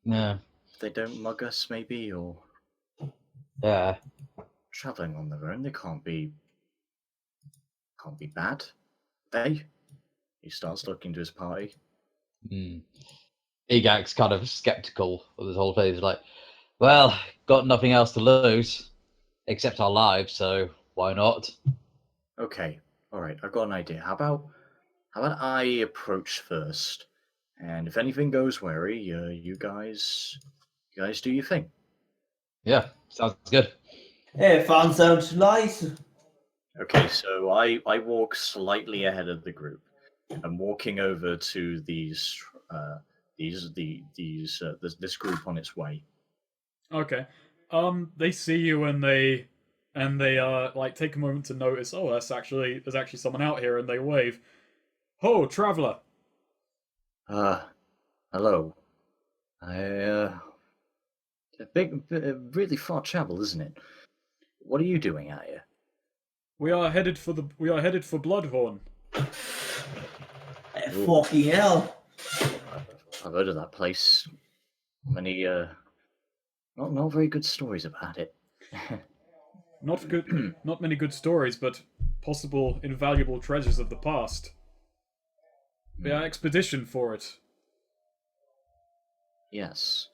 Yeah. If they don't mug us, maybe, or Yeah. traveling on their own, they can't be bad. They? He starts looking to his party. Hmm. Egag's kind of skeptical of this whole thing. He's like, well, got nothing else to lose except our lives, so why not? Okay, alright, I've got an idea. How about I approach first? And if anything goes wary, you guys do your thing. Yeah, sounds good. Hey, fun sounds nice. Okay, so I walk slightly ahead of the group. I'm walking over to this group on its way. Okay. They see you and they take a moment to notice. Oh, there's actually someone out here, and they wave. Ho, traveler. Hello. Really far travel, isn't it? What are you doing out here? We are headed for Bloodhorn. Hey, fucking hell. I've heard of that place. Many not very good stories about it. Not many good stories, but possible invaluable treasures of the past. We are expedition for it. Yes.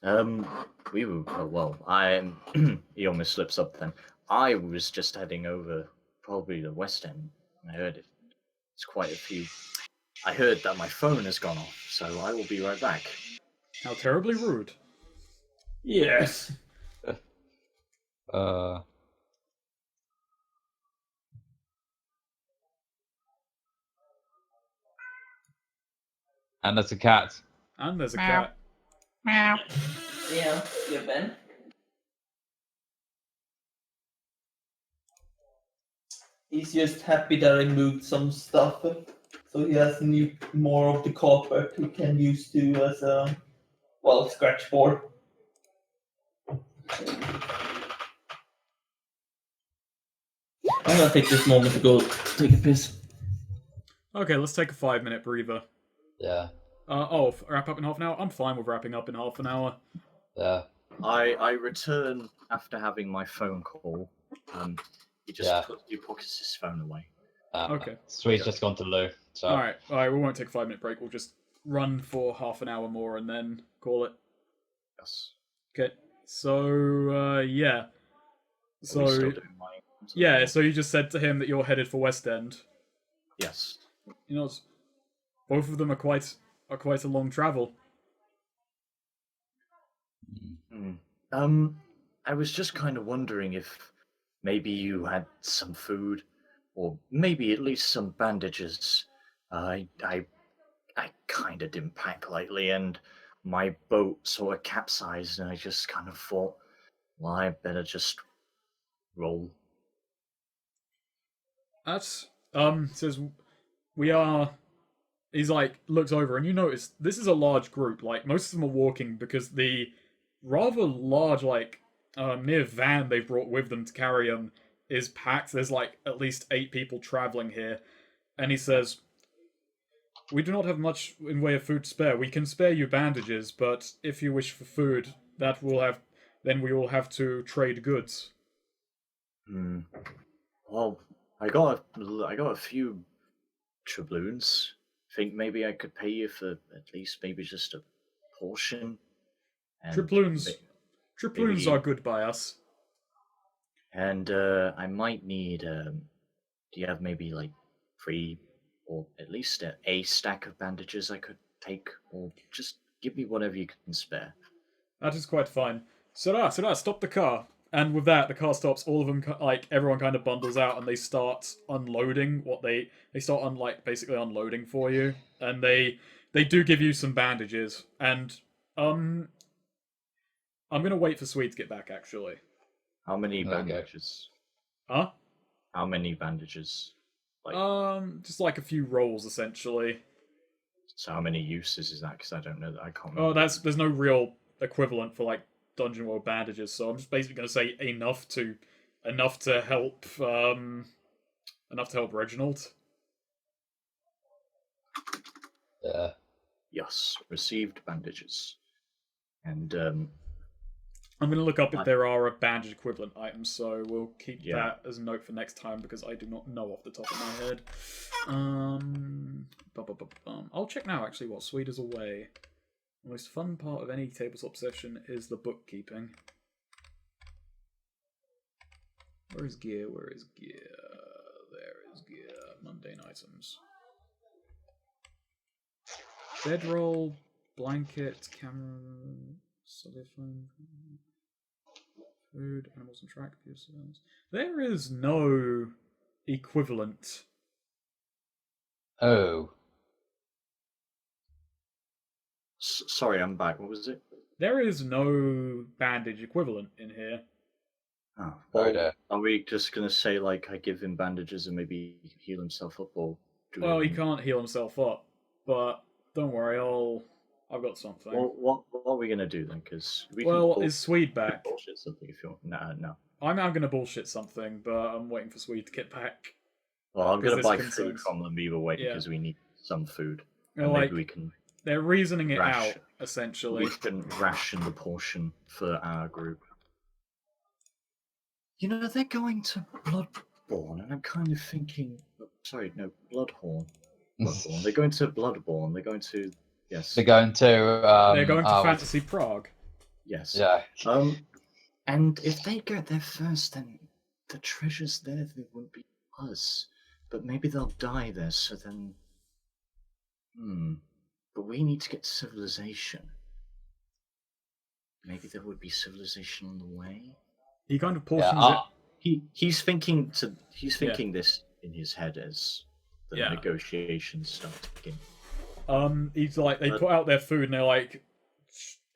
We were. Oh, well, he almost slips up then. I was just heading over, probably the West End. I heard it. It's quite a few I heard that my phone has gone off, so I will be right back. How terribly rude. Yes. Uh, and there's a cat. And there's a Meow. cat. Meow. Yeah, yeah, Ben. He's just happy that I moved some stuff, so he has more of the carpet he can use to as a scratch board. I'm gonna take this moment to go take a piss. Okay, let's take a 5-minute breather. Yeah, Wrap up in half an hour? I'm fine with wrapping up in half an hour. yeah. I return after having my phone call. He just he pockets his phone away. Okay. Sweet's just gone to loo. So Alright, we won't take a 5-minute break. We'll just run for half an hour more and then call it. Yes. Okay. So, yeah. Are we So, still doing my... yeah, so you just said to him that you're headed for West End. Yes. You know, both of them are quite a long travel. I was just kind of wondering if maybe you had some food, or maybe at least some bandages. I kind of didn't pack lately, and my boat sort of capsized, and I just kind of thought, well, I better just roll. That's says we are. He's like looks over and you notice this is a large group. Like most of them are walking because the rather large near van they brought with them to carry them is packed. There's like at least 8 people traveling here, and he says, "We do not have much in way of food to spare. We can spare you bandages, but if you wish for food, then we will have to trade goods." Well, I got a few tribloons. Think maybe I could pay you for at least maybe just a portion. And Triploons maybe- are good by us. And I might need. Do you have maybe like 3 or at least a stack of bandages I could take, or just give me whatever you can spare? That is quite fine. Sirrah, stop the car. And with that, the car stops. All of them, everyone, kind of bundles out, and they start unloading basically unloading for you. And they do give you some bandages. And I'm gonna wait for Sweet to get back. Actually, How many Okay. bandages? huh? How many bandages? Like, Just like a few rolls, essentially. so how many uses is that? Because I don't know that I can't. Oh, remember. there's no real equivalent for like Dungeon World bandages, so I'm just basically gonna say enough to help Reginald. yeah. Yes, received bandages. And I'm going to look up if there are a bandage equivalent items, so we'll keep Yeah. that as a note for next time because I do not know off the top of my head. I'll check now actually while Sweet is away. The most fun part of any tabletop session is the bookkeeping. Where is gear? Where is gear? There is gear. Mundane items. Bedroll, blanket, camera, cellular phone, food, animals and track yourselves. There is no equivalent. Oh. sorry, I'm back. What was it? There is no bandage equivalent in here. Oh, Oh, well, dear. are we just gonna say like I give him bandages and maybe he can heal himself up, or do we Well, he want- can't heal himself up, but don't worry, I've got something. Well, what are we gonna do then? Because we Well, can is Swede back? bullshit something if you want. No. I'm now gonna bullshit something, but I'm waiting for Swede to get back. Well, I'm 'Cause gonna there's buy concerns. food from them either way Yeah. because we need some food. You know, And like maybe we can they're reasoning it ration. out essentially. ration the portion for our group. You know, they're going to Bloodborne, and I'm kind of thinking. Sorry, no, Bloodhorn. Bloodborne. They're going to Bloodborne. They're going to yes. They're going to. They're going to what's- Fantasy Prague. Yes. Yeah. And if they get there first, then the treasure's there. They won't be us. But maybe they'll die there. So then, But we need to get civilization. Maybe there would be civilization on the way. He kind of Yeah, portions it. He's thinking this in his head as the Yeah. negotiations start to begin. He's like, they put out their food and they're like,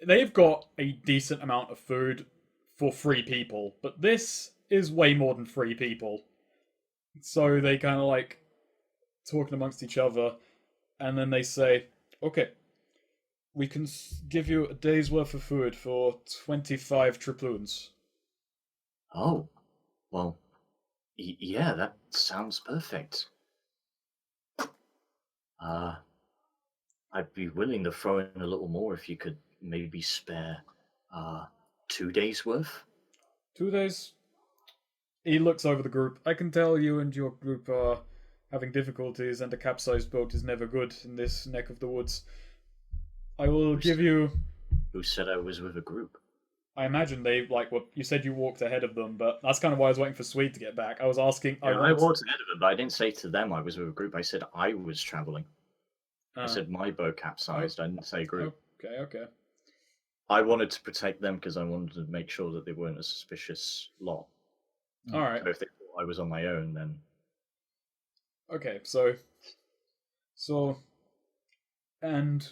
they've got a decent amount of food for 3 people, but this is way more than 3 people. So they kind of like talking amongst each other, and then they say, okay, we can give you a day's worth of food for 25 triploons. Oh, well, yeah, that sounds perfect. I'd be willing to throw in a little more if you could maybe spare 2 days worth. 2 days? He looks over the group. I can tell you and your group are having difficulties, and a capsized boat is never good in this neck of the woods. I will give you... Who said I was with a group? I imagine they, like, what you said you walked ahead of them, but that's kind of why I was waiting for Sweet to get back. I was asking... Yeah, I walked ahead of them, but I didn't say to them I was with a group. I said I was traveling. I said my boat capsized. I didn't say group. Okay. I wanted to protect them because I wanted to make sure that they weren't a suspicious lot. Alright. So if they thought I was on my own, then... Okay, so... And...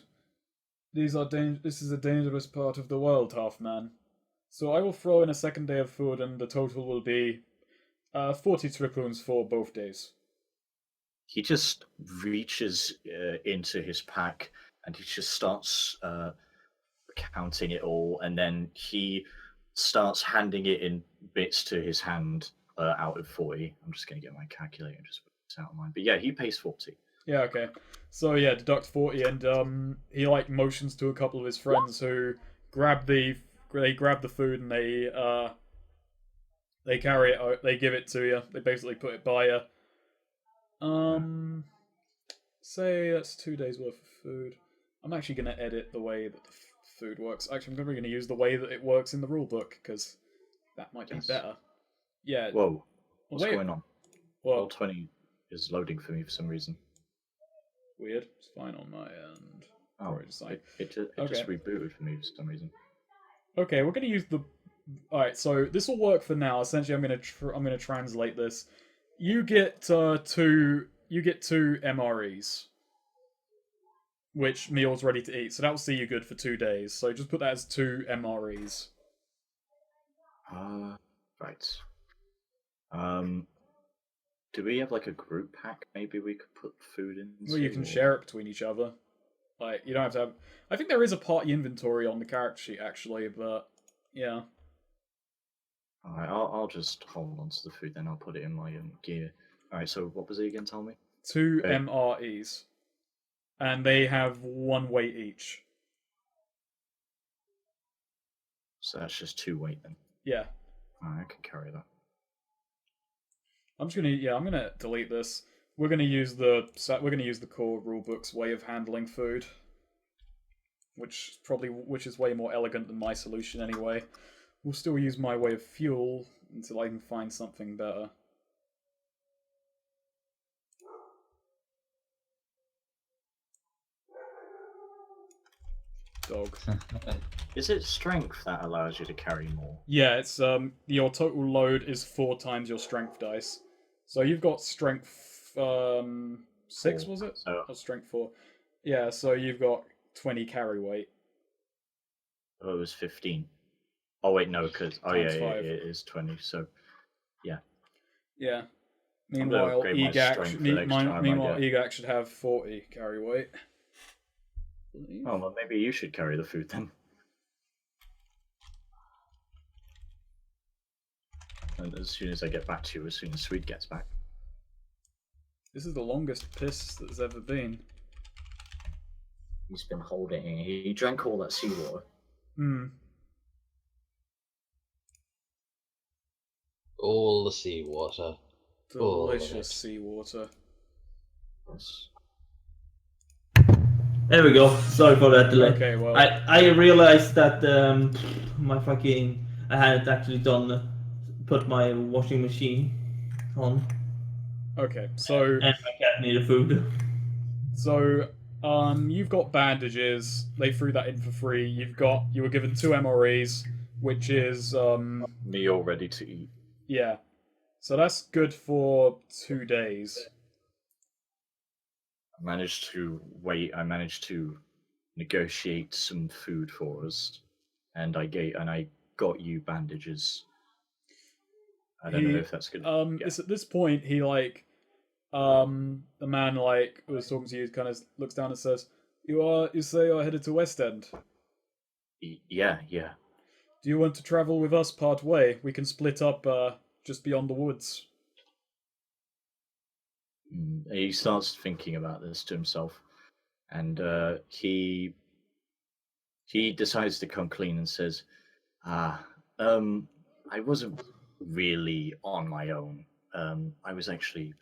This is a dangerous part of the world, Half-Man. So I will throw in a second day of food, and the total will be 40 triploons for both days. He just reaches into his pack and he just starts counting it all, and then he starts handing it in bits to his hand out of 40. I'm just going to get my calculator and just put this out of mine. But yeah, he pays 40. Yeah, okay. So yeah, deduct 40, and he like motions to a couple of his friends who grab the food and they carry it out, they give it to you. They basically put it by you. Say that's 2 days worth of food. I'm actually going to edit the way that the food works. Actually, I'm probably going to use the way that it works in the rulebook, because that might be better. Yeah. Whoa. What's going on? Well, Roll 20 is loading for me for some reason. Weird. It's fine on my end. Oh, it just rebooted for me for some reason. Okay, we're going to use the... Alright, so this will work for now. Essentially, I'm going to translate this. You get two MREs, which meals ready to eat. So that will see you good for 2 days. So just put that as 2 MREs. Right. Do we have like a group pack? Maybe we could put food in. Well, you can share it between each other. Like, you don't have to have... I think there is a party inventory on the character sheet, actually, but... Yeah. Alright, I'll just hold on to the food, then I'll put it in my gear. Alright, so what was it again, tell me? 2 MREs. And they have 1 weight each. So that's just 2 weight then? Yeah. Alright, I can carry that. I'm gonna delete this. We're gonna use the core rulebook's way of handling food, which is way more elegant than my solution anyway. We'll still use my way of fuel until I can find something better. Dog. Is it strength that allows you to carry more? Yeah, it's your total load is 4 times your strength dice. So you've got strength 6, 4. was it? So, Or strength 4. Yeah, so you've got 20 carry weight. oh, it was 15. Oh wait, no, because Times it 5. is 20. So yeah. Yeah. I'm gonna Meanwhile, upgrade my strength for next time, I guess. EGAC should have 40 carry weight. Oh well, maybe you should carry the food then. And as soon as I get back to you, as soon as Sweet gets back. This is the longest piss that's ever been. He's been holding it. He drank all that seawater. All the seawater. Delicious seawater. Yes. There we go. Sorry for that delay. Okay, well... I realized that I hadn't actually put my washing machine on. Okay, so... And my cat needed food. So, You've got bandages. They threw that in for free. You were given 2 MREs, which is Me all ready to eat. yeah. So that's good for 2 days. I managed to negotiate some food for us, and I got you bandages. I don't know if that's good. It's at this point the man who was talking to you kind of looks down and says, You say you're headed to West End. Yeah. Do you want to travel with us part way? We can split up just beyond the woods. He starts thinking about this to himself, and he decides to come clean and says, I wasn't really on my own. I was actually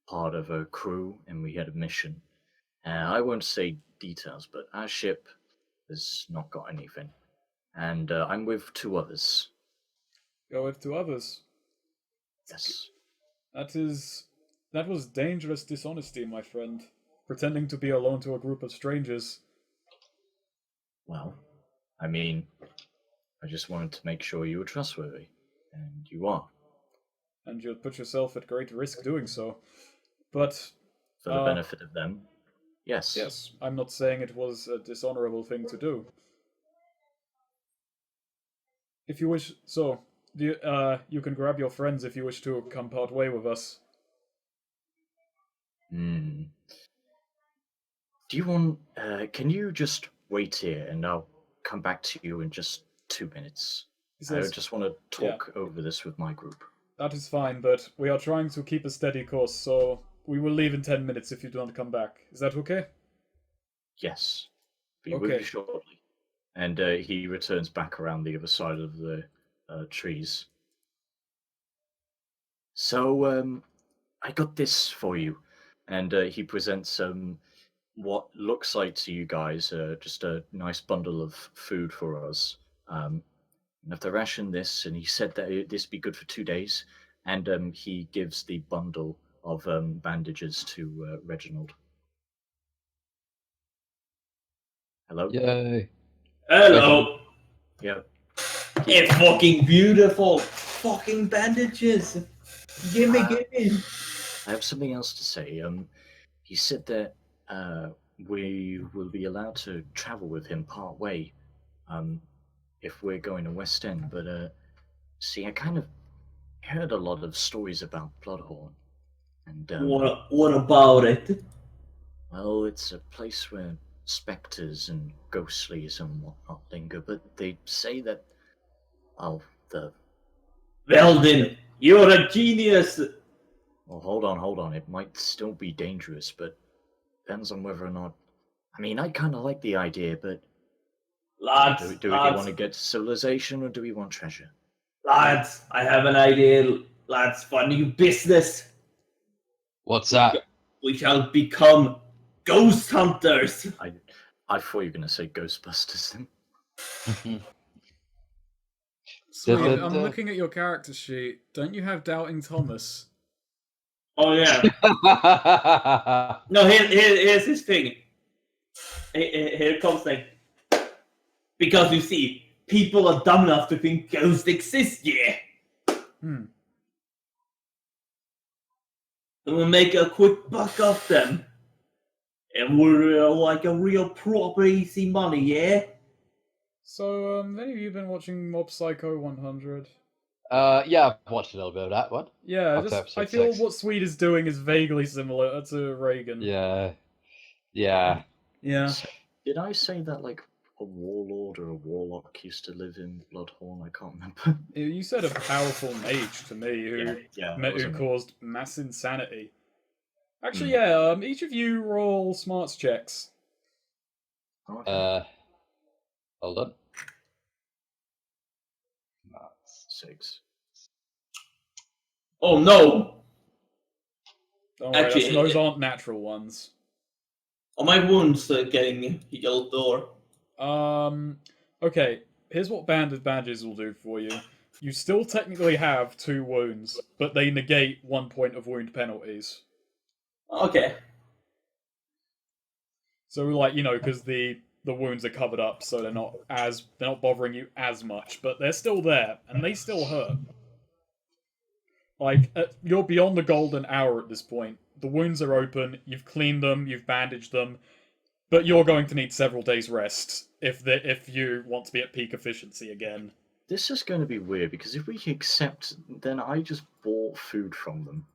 part of a crew, and we had a mission. I won't say details, but our ship has not got anything, and I'm with 2 others. Go with 2 others. Yes. That was dangerous dishonesty, my friend. Pretending to be alone to a group of strangers. Well, I mean, I just wanted to make sure you were trustworthy, and you are. And you'll put yourself at great risk doing so. But For the benefit of them, yes. yes, I'm not saying it was a dishonorable thing to do. If you wish, you can grab your friends if you wish to come part way with us. Do you want? Can you just wait here, and I'll come back to you in just 2 minutes. I just want to talk over this with my group. That is fine, but we are trying to keep a steady course, so we will leave in 10 minutes if you do not come back. Is that okay? Yes. Be with you shortly. And he returns back around the other side of the trees. So, I got this for you. And he presents what looks like to you guys just a nice bundle of food for us. And have to ration this, and he said that this be good for 2 days. And he gives the bundle of bandages to Reginald. Hello? Yay. Hello. Yep. It's fucking beautiful. Fucking bandages. Gimme. I have something else to say. He said that we will be allowed to travel with him part way if we're going to West End. But see, I kind of heard a lot of stories about Bloodhorn. And What about it? well, it's a place where specters and ghostlies and whatnot linger, but they say that, well, Well then, you're a genius. well, hold on. It might still be dangerous, but depends on whether or not. I mean, I kind of like the idea, but Lads, do we want to get to civilization or do we want treasure? lads, I have an idea, lads, for a new business. What's that? We shall become ghost hunters. I thought you were going to say Ghostbusters then. Sweet, I'm looking at your character sheet. Don't you have Doubting Thomas? Oh yeah. No, here's his thing. Here comes thing. Because you see, people are dumb enough to think ghosts exist, yeah. And we'll make a quick buck off them. And we're like a real proper easy money, yeah? So, have any of you been watching Mob Psycho 100? Yeah, I've watched a little bit of that one. Yeah, Up to I episode feel 6. what Swede is doing is vaguely similar to Reagan. Yeah. Yeah. Did I say that, like, a warlord or a warlock used to live in Bloodhorn? I can't remember. You said a powerful mage to me who caused mass insanity. Actually, yeah, each of you roll smarts checks. Okay. Hold on. 6. Oh no! Don't worry, Actually, those aren't natural ones. Are my wounds getting healed or? Okay, here's what bandages will do for you. You still technically have 2 wounds, but they negate 1 point of wound penalties. Okay. So like, because the wounds are covered up, so they're not bothering you as much, but they're still there and they still hurt. Like you're beyond the golden hour at this point. The wounds are open. You've cleaned them. You've bandaged them. But you're going to need several days rest if you want to be at peak efficiency again. This is going to be weird because if we accept, then I just bought food from them,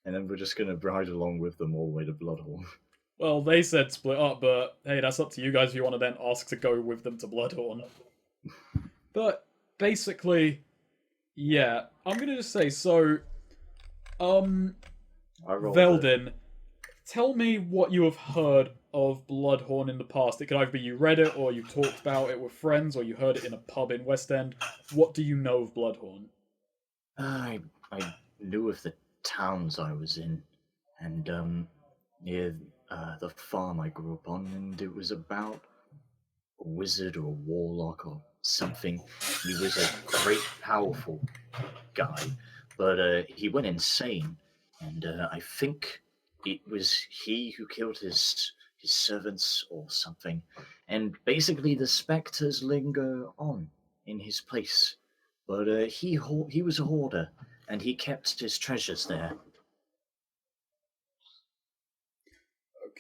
and then we're just going to ride along with them all the way to Bloodhorn. Well, they said split up, but hey, that's up to you guys if you want to then ask to go with them to Bloodhorn. But basically, yeah, I'm gonna just say so. Veldin, tell me what you have heard of Bloodhorn in the past. It could either be you read it, or you talked about it with friends, or you heard it in a pub in West End. What do you know of Bloodhorn? I knew of the towns I was in, and near the farm I grew up on, and it was about a wizard or a warlock or something. He was a great, powerful guy, but he went insane, and I think it was he who killed his servants or something. And basically, the specters linger on in his place, but he was a hoarder, and he kept his treasures there.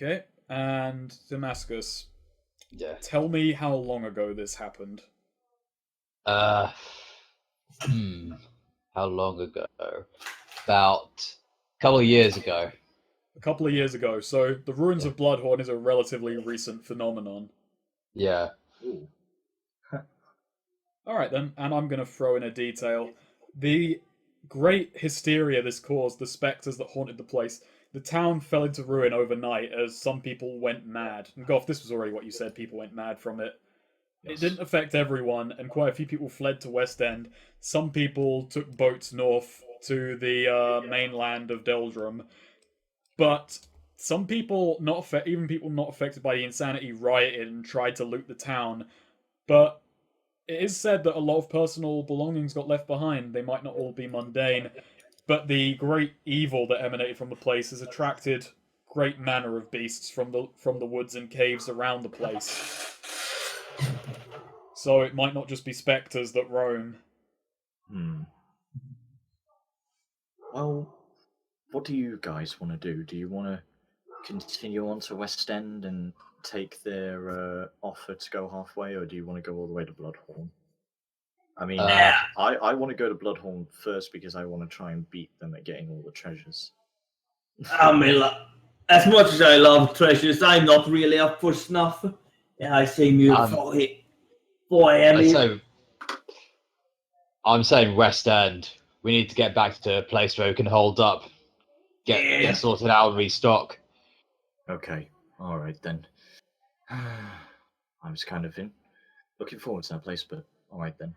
Okay, and Damascus, Yeah. tell me how long ago this happened. How long ago? About a couple of years ago. A couple of years ago. So the ruins of Bloodhorn is a relatively recent phenomenon. Yeah. Ooh. Alright then, and I'm going to throw in a detail. The great hysteria this caused, the spectres that haunted the place, the town fell into ruin overnight as some people went mad. And Goff, this was already what you said, people went mad from it. Yes. It didn't affect everyone, and quite a few people fled to West End. Some people took boats north to the mainland of Deldrum. But some people, even people not affected by the insanity, rioted and tried to loot the town. But it is said that a lot of personal belongings got left behind. They might not all be mundane, but the great evil that emanated from the place has attracted great manner of beasts from the woods and caves around the place. So it might not just be spectres that roam. Well, what do you guys want to do? Do you want to continue on to West End and take their offer to go halfway, or do you want to go all the way to Bloodhorn? I mean, I want to go to Bloodhorn first because I want to try and beat them at getting all the treasures. I mean, as much as I love treasures, I'm not really up for snuff. I say mute for it. Boy, I'm saying West End. We need to get back to a place where we can hold up, get sorted out, and restock. Okay, all right then. I was kind of looking forward to that place, but all right then.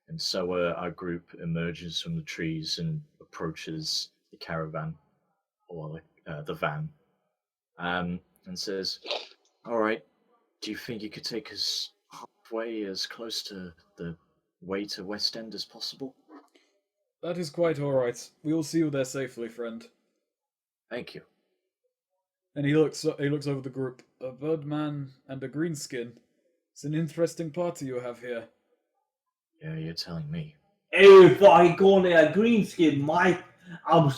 And so our group emerges from the trees and approaches the caravan, or the van, and says, "All right, do you think you could take us halfway, as close to the way to West End as possible?" That is quite alright. We will see you there safely, friend. Thank you. And he looks over the group. A birdman and a greenskin. It's an interesting party you have here. Yeah, you're telling me. Hey, fucking calling it a greenskin, mate. I'm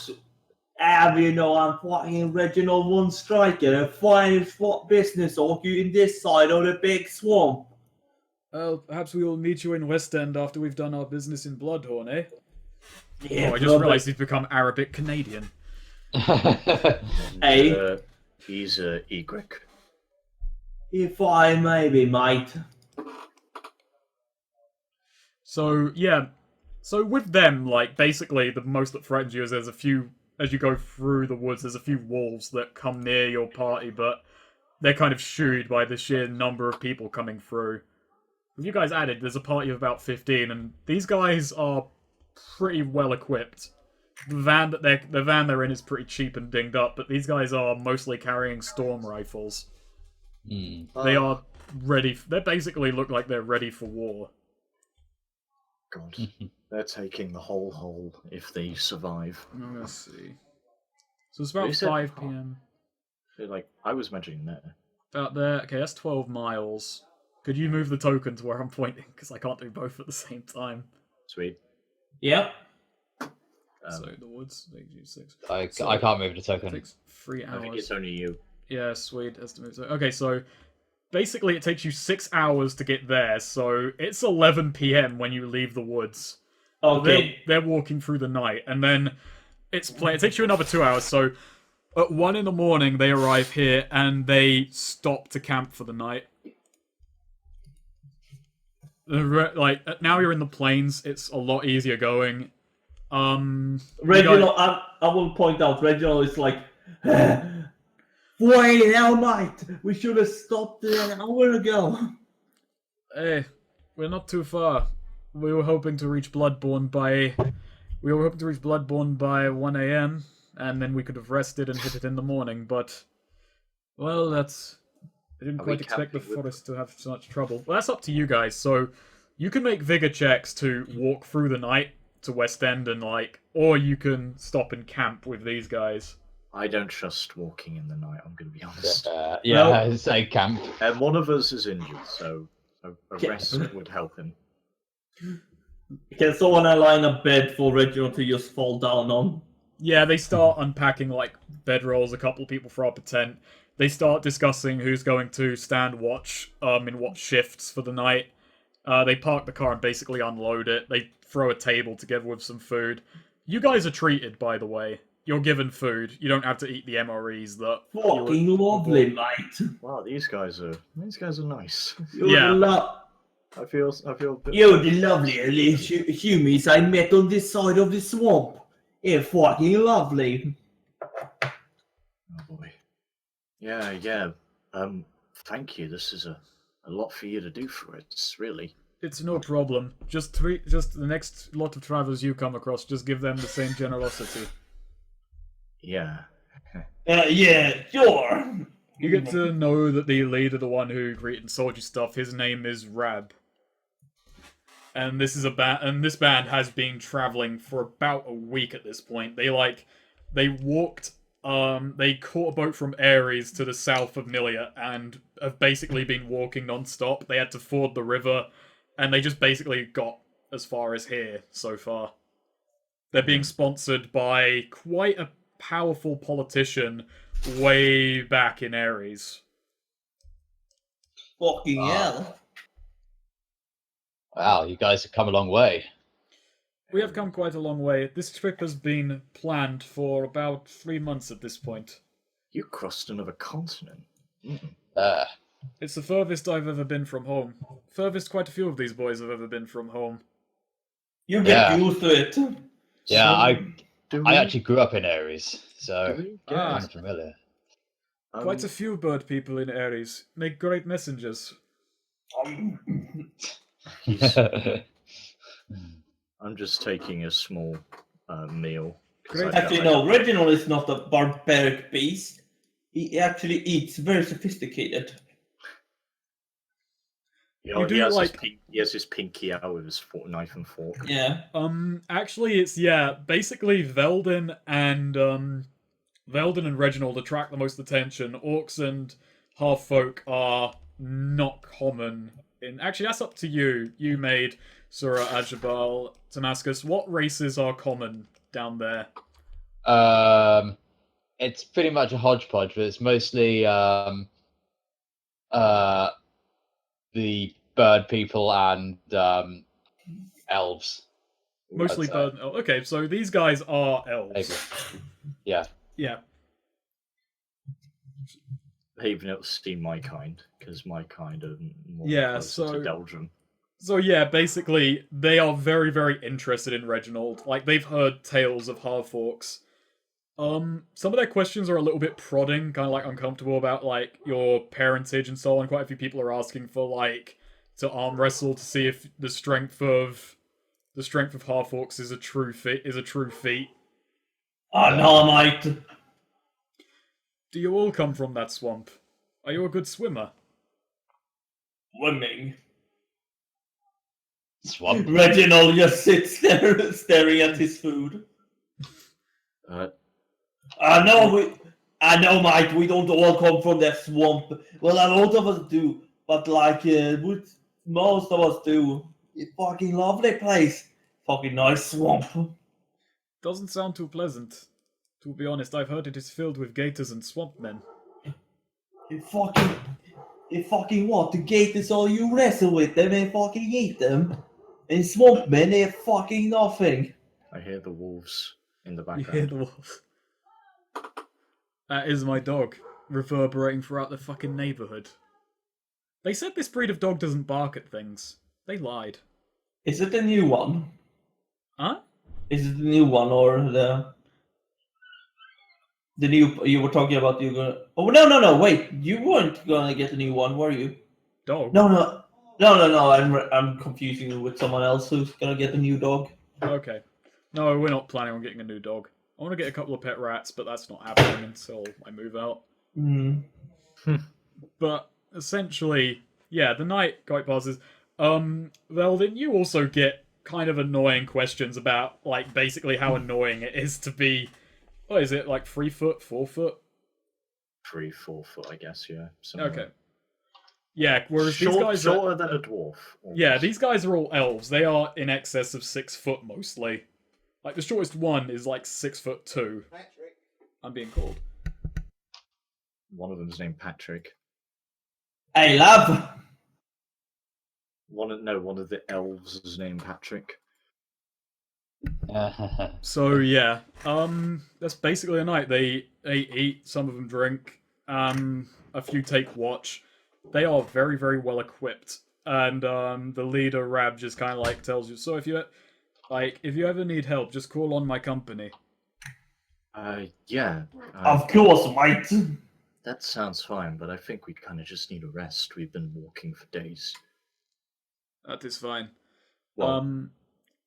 fucking Reginald One Striker, the finest business orc in this side of the big swamp. Well, perhaps we will meet you in West End after we've done our business in Bloodhorn, eh? Yeah, I just realised he's become Arabic Canadian. Hey. He's Egric. If I maybe, mate. So, yeah. So with them, like, basically the most that threatens you is there's a few, as you go through the woods, there's a few wolves that come near your party, but they're kind of shooed by the sheer number of people coming through. With you guys added, there's a party of about 15, and these guys are pretty well equipped. The van they're in is pretty cheap and dinged up, but these guys are mostly carrying storm rifles. They are ready. They basically look like they're ready for war. God, they're taking the whole hole if they survive. Let's see. So it's about They said 5 p.m. Like, I was imagining there. About there. Okay, that's 12 miles. Could you move the token to where I'm pointing? Because I can't do both at the same time. Sweet. Yep. So the woods, they do 6. I So can't move the it token. takes 3 hours. I think it's only you. Yeah, sweet. Has to move. Okay, so basically it takes you 6 hours to get there. So it's 11 p.m. when you leave the woods. Okay. They're walking through the night, and then it takes you another 2 hours. So at 1 in the morning, they arrive here and they stop to camp for the night. Like now you're in the plains, it's a lot easier going. Reginald, I will point out, Reginald is like, wait now, mate. We should have stopped an hour ago. Hey, we're not too far. We were hoping to reach Bloodborne by 1 a.m. and then we could have rested and hit it in the morning. But well, I didn't Are we quite expect the camping with forest to have so much trouble. Well, that's up to you guys. So you can make vigor checks to walk through the night to West End and or you can stop and camp with these guys. I don't trust walking in the night, I'm going to be honest. Yeah, Well- say camp. And one of us is injured, so a rest would help him. Can someone align a bed for Reginald to just fall down on? Yeah, they start unpacking bedrolls. A couple of people throw up a tent. They start discussing who's going to stand watch in what shifts for the night. They park the car and basically unload it. They throw a table together with some food. You guys are treated, by the way. You're given food. You don't have to eat the MREs that. Fucking lovely, mate. Wow, these guys are nice. You're Yeah. I feel a bit. You're the loveliest humans I met on this side of the swamp. You're fucking lovely. Oh boy. Yeah. Thank you. This is a lot for you to do for it. It's really. It's no problem. Just the next lot of travelers you come across, just give them the same generosity. Yeah. Yeah, sure. You get to know that the leader, the one who greeted and sold you stuff, his name is Rab. And this is this band has been traveling for about a week at this point. They walked, they caught a boat from Ares to the south of Nilia and have basically been walking non-stop. They had to ford the river, and they just basically got as far as here so far. They're being sponsored by quite a powerful politician way back in Ares. Fucking hell. Wow, you guys have come a long way. We have come quite a long way. This trip has been planned for about 3 months at this point. You crossed another continent. Mm. It's the furthest I've ever been from home. Furthest quite a few of these boys have ever been from home. You get Yeah. used to it. Yeah, Do I actually grew up in Ares, so do we? Ah. I'm familiar. Quite a few bird people in Ares. Make great messengers. I'm just taking a small meal. 'cause Great. Actually, no, Reginald is not a barbaric beast. He actually eats very sophisticated. You do like- he has his pinky out with his knife and fork. Yeah. Actually, it's, basically Velden and Reginald attract the most attention. Orcs and half-folk are not common. Actually, that's up to you. You made Surah, Ajabal, Damascus. What races are common down there? It's pretty much a hodgepodge, but it's mostly the bird people and elves. Mostly I'd say. bird. Oh, okay, so these guys are elves. Maybe. Yeah. Yeah. Even it'll steam my kind, because my kind are more Yeah, closer so- to Belgium. So yeah, basically, they are very, very interested in Reginald. They've heard tales of half-orcs. Some of their questions are a little bit prodding, kind of uncomfortable about your parentage and so on. Quite a few people are asking for to arm wrestle to see if the strength of half-orcs is a true feat. Oh, no, mate. Do you all come from that swamp? Are you a good swimmer? Swimming. Swamp. Reginald just sits there staring at his food. Uh, No, I know, mate, we don't all come from that swamp. Well, a lot of us do, but like, most of us do. It's fucking lovely place. Fucking nice swamp. Doesn't sound too pleasant. To be honest, I've heard it is filled with gators and swamp men. You fucking what? The gators all you wrestle with them and fucking eat them? And swamp men, they're fucking nothing. I hear the wolves in the You hear background. the wolves. That is my dog, reverberating throughout the fucking neighborhood. They said this breed of dog doesn't bark at things. They lied. Is it the new one? Huh? Is it the new one or the new you were talking about? You gonna? Oh no! Wait, you weren't gonna get a new one, were you? Dog? No. I'm confusing you with someone else who's gonna get a new dog. Okay. No, we're not planning on getting a new dog. I want to get a couple of pet rats, but that's not happening until I move out. Hmm. But essentially, yeah, the night quite passes. Veldin, you also get kind of annoying questions about, like, basically how annoying it is to be, what is it, like 3 foot, 4 foot? 3, 4 foot, I guess. Yeah. Okay. Yeah, whereas these Short, guys are, shorter than a dwarf. yeah, almost. these guys are all elves. They are in excess of 6 foot mostly. Like, the shortest one is like 6'2". I'm being called. One of them's named Patrick. Hey, love. One of the elves is named Patrick. So yeah, that's basically a night. They eat, some of them drink, a few take watch. They are very, very well equipped, and the leader Rab just kind of like tells you. So if you ever need help, just call on my company. Yeah. Of course, mate. That sounds fine, but I think we kind of just need a rest. We've been walking for days. That is fine. Well,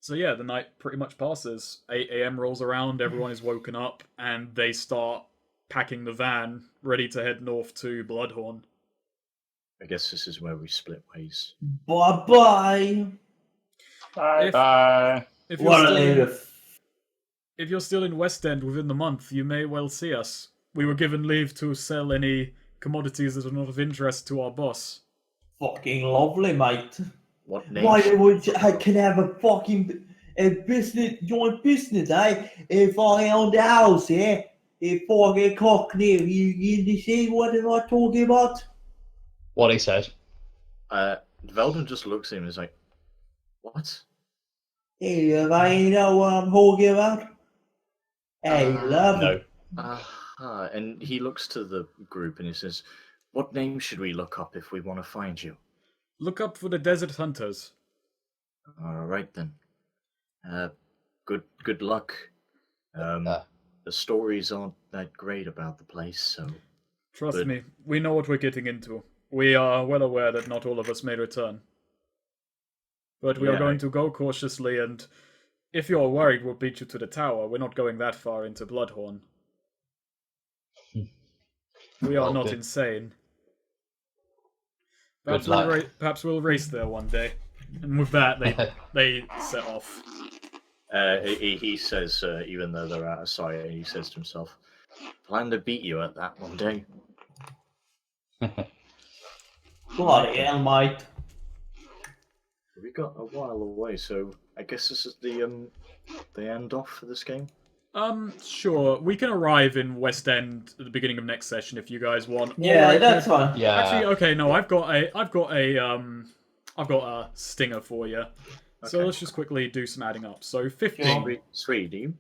So yeah, the night pretty much passes. 8 a.m. rolls around, everyone is woken up, and they start packing the van, ready to head north to Bloodhorn. I guess this is where we split ways. Bye. If- Bye. If you're, What a still in, later. if you're still in West End within the month, you may well see us. We were given leave to sell any commodities that are not of interest to our boss. Fucking lovely, mate. What name? Why would I can have a fucking joint business, eh? If I own the house, yeah? If fucking cockney, you see what am I talking about? What he said. Veldon just looks at him and is like, "What?" Hey, if I know what I'm talking about. Hey, love. No. Aha. And he looks to the group and he says, "What name should we look up if we want to find you?" Look up for the Desert Hunters. All right then. Good luck. The stories aren't that great about the place, so Trust Good. me, we know what we're getting into. We are well aware that not all of us may return. But we are Yeah, going I- to go cautiously, and if you're worried we'll beat you to the tower, we're not going that far into Bloodhorn. We are Well, not good. insane. Good luck. Perhaps we'll race there one day. And with that, they set off. he says, even though they're out of sight, he says to himself, "Plan to beat you at that one day." Bloody hell, mate. We got a while away, so I guess this is the end off for this game. Sure. We can arrive in West End at the beginning of next session if you guys want. Yeah, Or I that's could- fine. Yeah. Actually, okay, no, I've got a stinger for you. So Okay. let's just quickly do some adding up. So 15. Sweet, are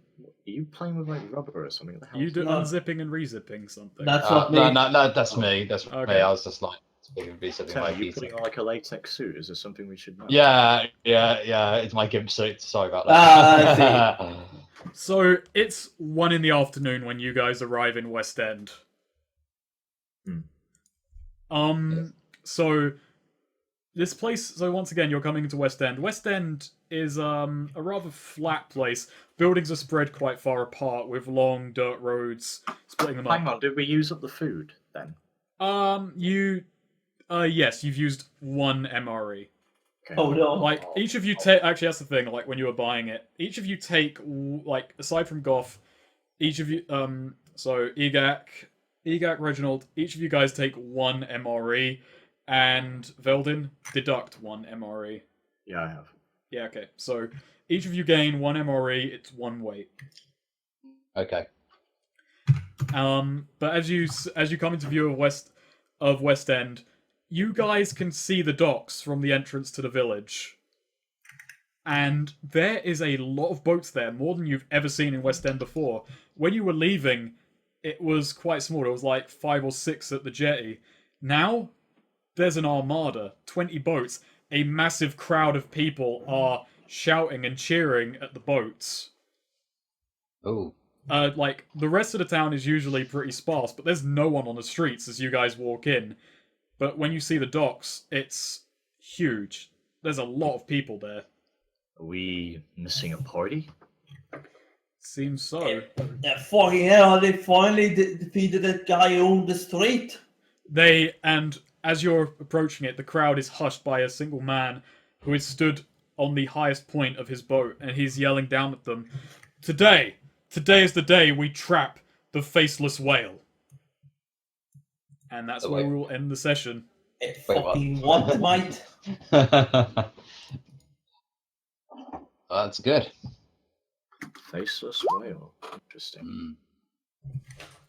you playing with like rubber or something? What the hell? You do No. unzipping and rezipping something. That's not me. no, that's me. That's me. Okay. I was just like speaking of something Tell me, like are you he's- putting on like a latex suit? Is there something we should know? Yeah. It's my gimp suit. Sorry about Ah, So it's 1 in the afternoon when you guys arrive in West End. So this place, so once again, you're coming into West End. West End is a rather flat place. Buildings are spread quite far apart with long dirt roads splitting them up. Hang on, did we use up the food then? Yes, you've used 1 MRE. Okay. Oh no. Like, each of you take, actually that's the thing, like, when you were buying it, each of you take, like, aside from Goth, each of you, so Egak, Egak, Reginald, each of you guys take 1 MRE, and Veldin, deduct 1 MRE. Yeah, I have. Yeah, okay. So each of you gain 1 MRE. It's 1 weight. Okay. But as you come into view of West End, you guys can see the docks from the entrance to the village, and there is a lot of boats there, more than you've ever seen in West End before. When you were leaving, it was quite small. It was like 5 or 6 at the jetty. Now, there's an armada, 20 boats. A massive crowd of people are shouting and cheering at the boats. Oh. Like, the rest of the town is usually pretty sparse, but there's no one on the streets as you guys walk in. But when you see the docks, it's huge. There's a lot of people there. Are we missing a party? Seems so. Yeah, fucking hell, they finally defeated that guy who owned the street. And as you're approaching it, the crowd is hushed by a single man who is stood on the highest point of his boat, and he's yelling down at them, Today is the day we trap the faceless whale. And that's where we will end the session. It Wait, fucking what, mate? That's good. Faceless whale. Interesting. Mm.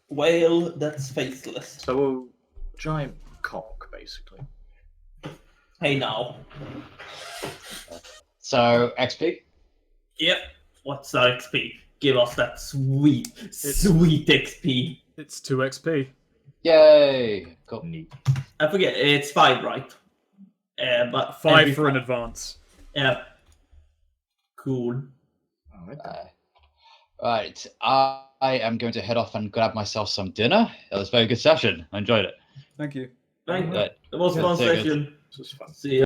Whale that's faceless. So a giant cock, basically. Hey now. So, XP? Yep. What's our XP? Give us that sweet XP. It's 2 XP. Yay! Cool. Neat. I forget, it's 5, right? But 5 every for an five. advance. Yeah. Cool. Alright. Right. I am going to head off and grab myself some dinner. That was a very good session. I enjoyed it. Thank you. Right. Right. It was a Yeah, fun very good. session. This is fun. See ya.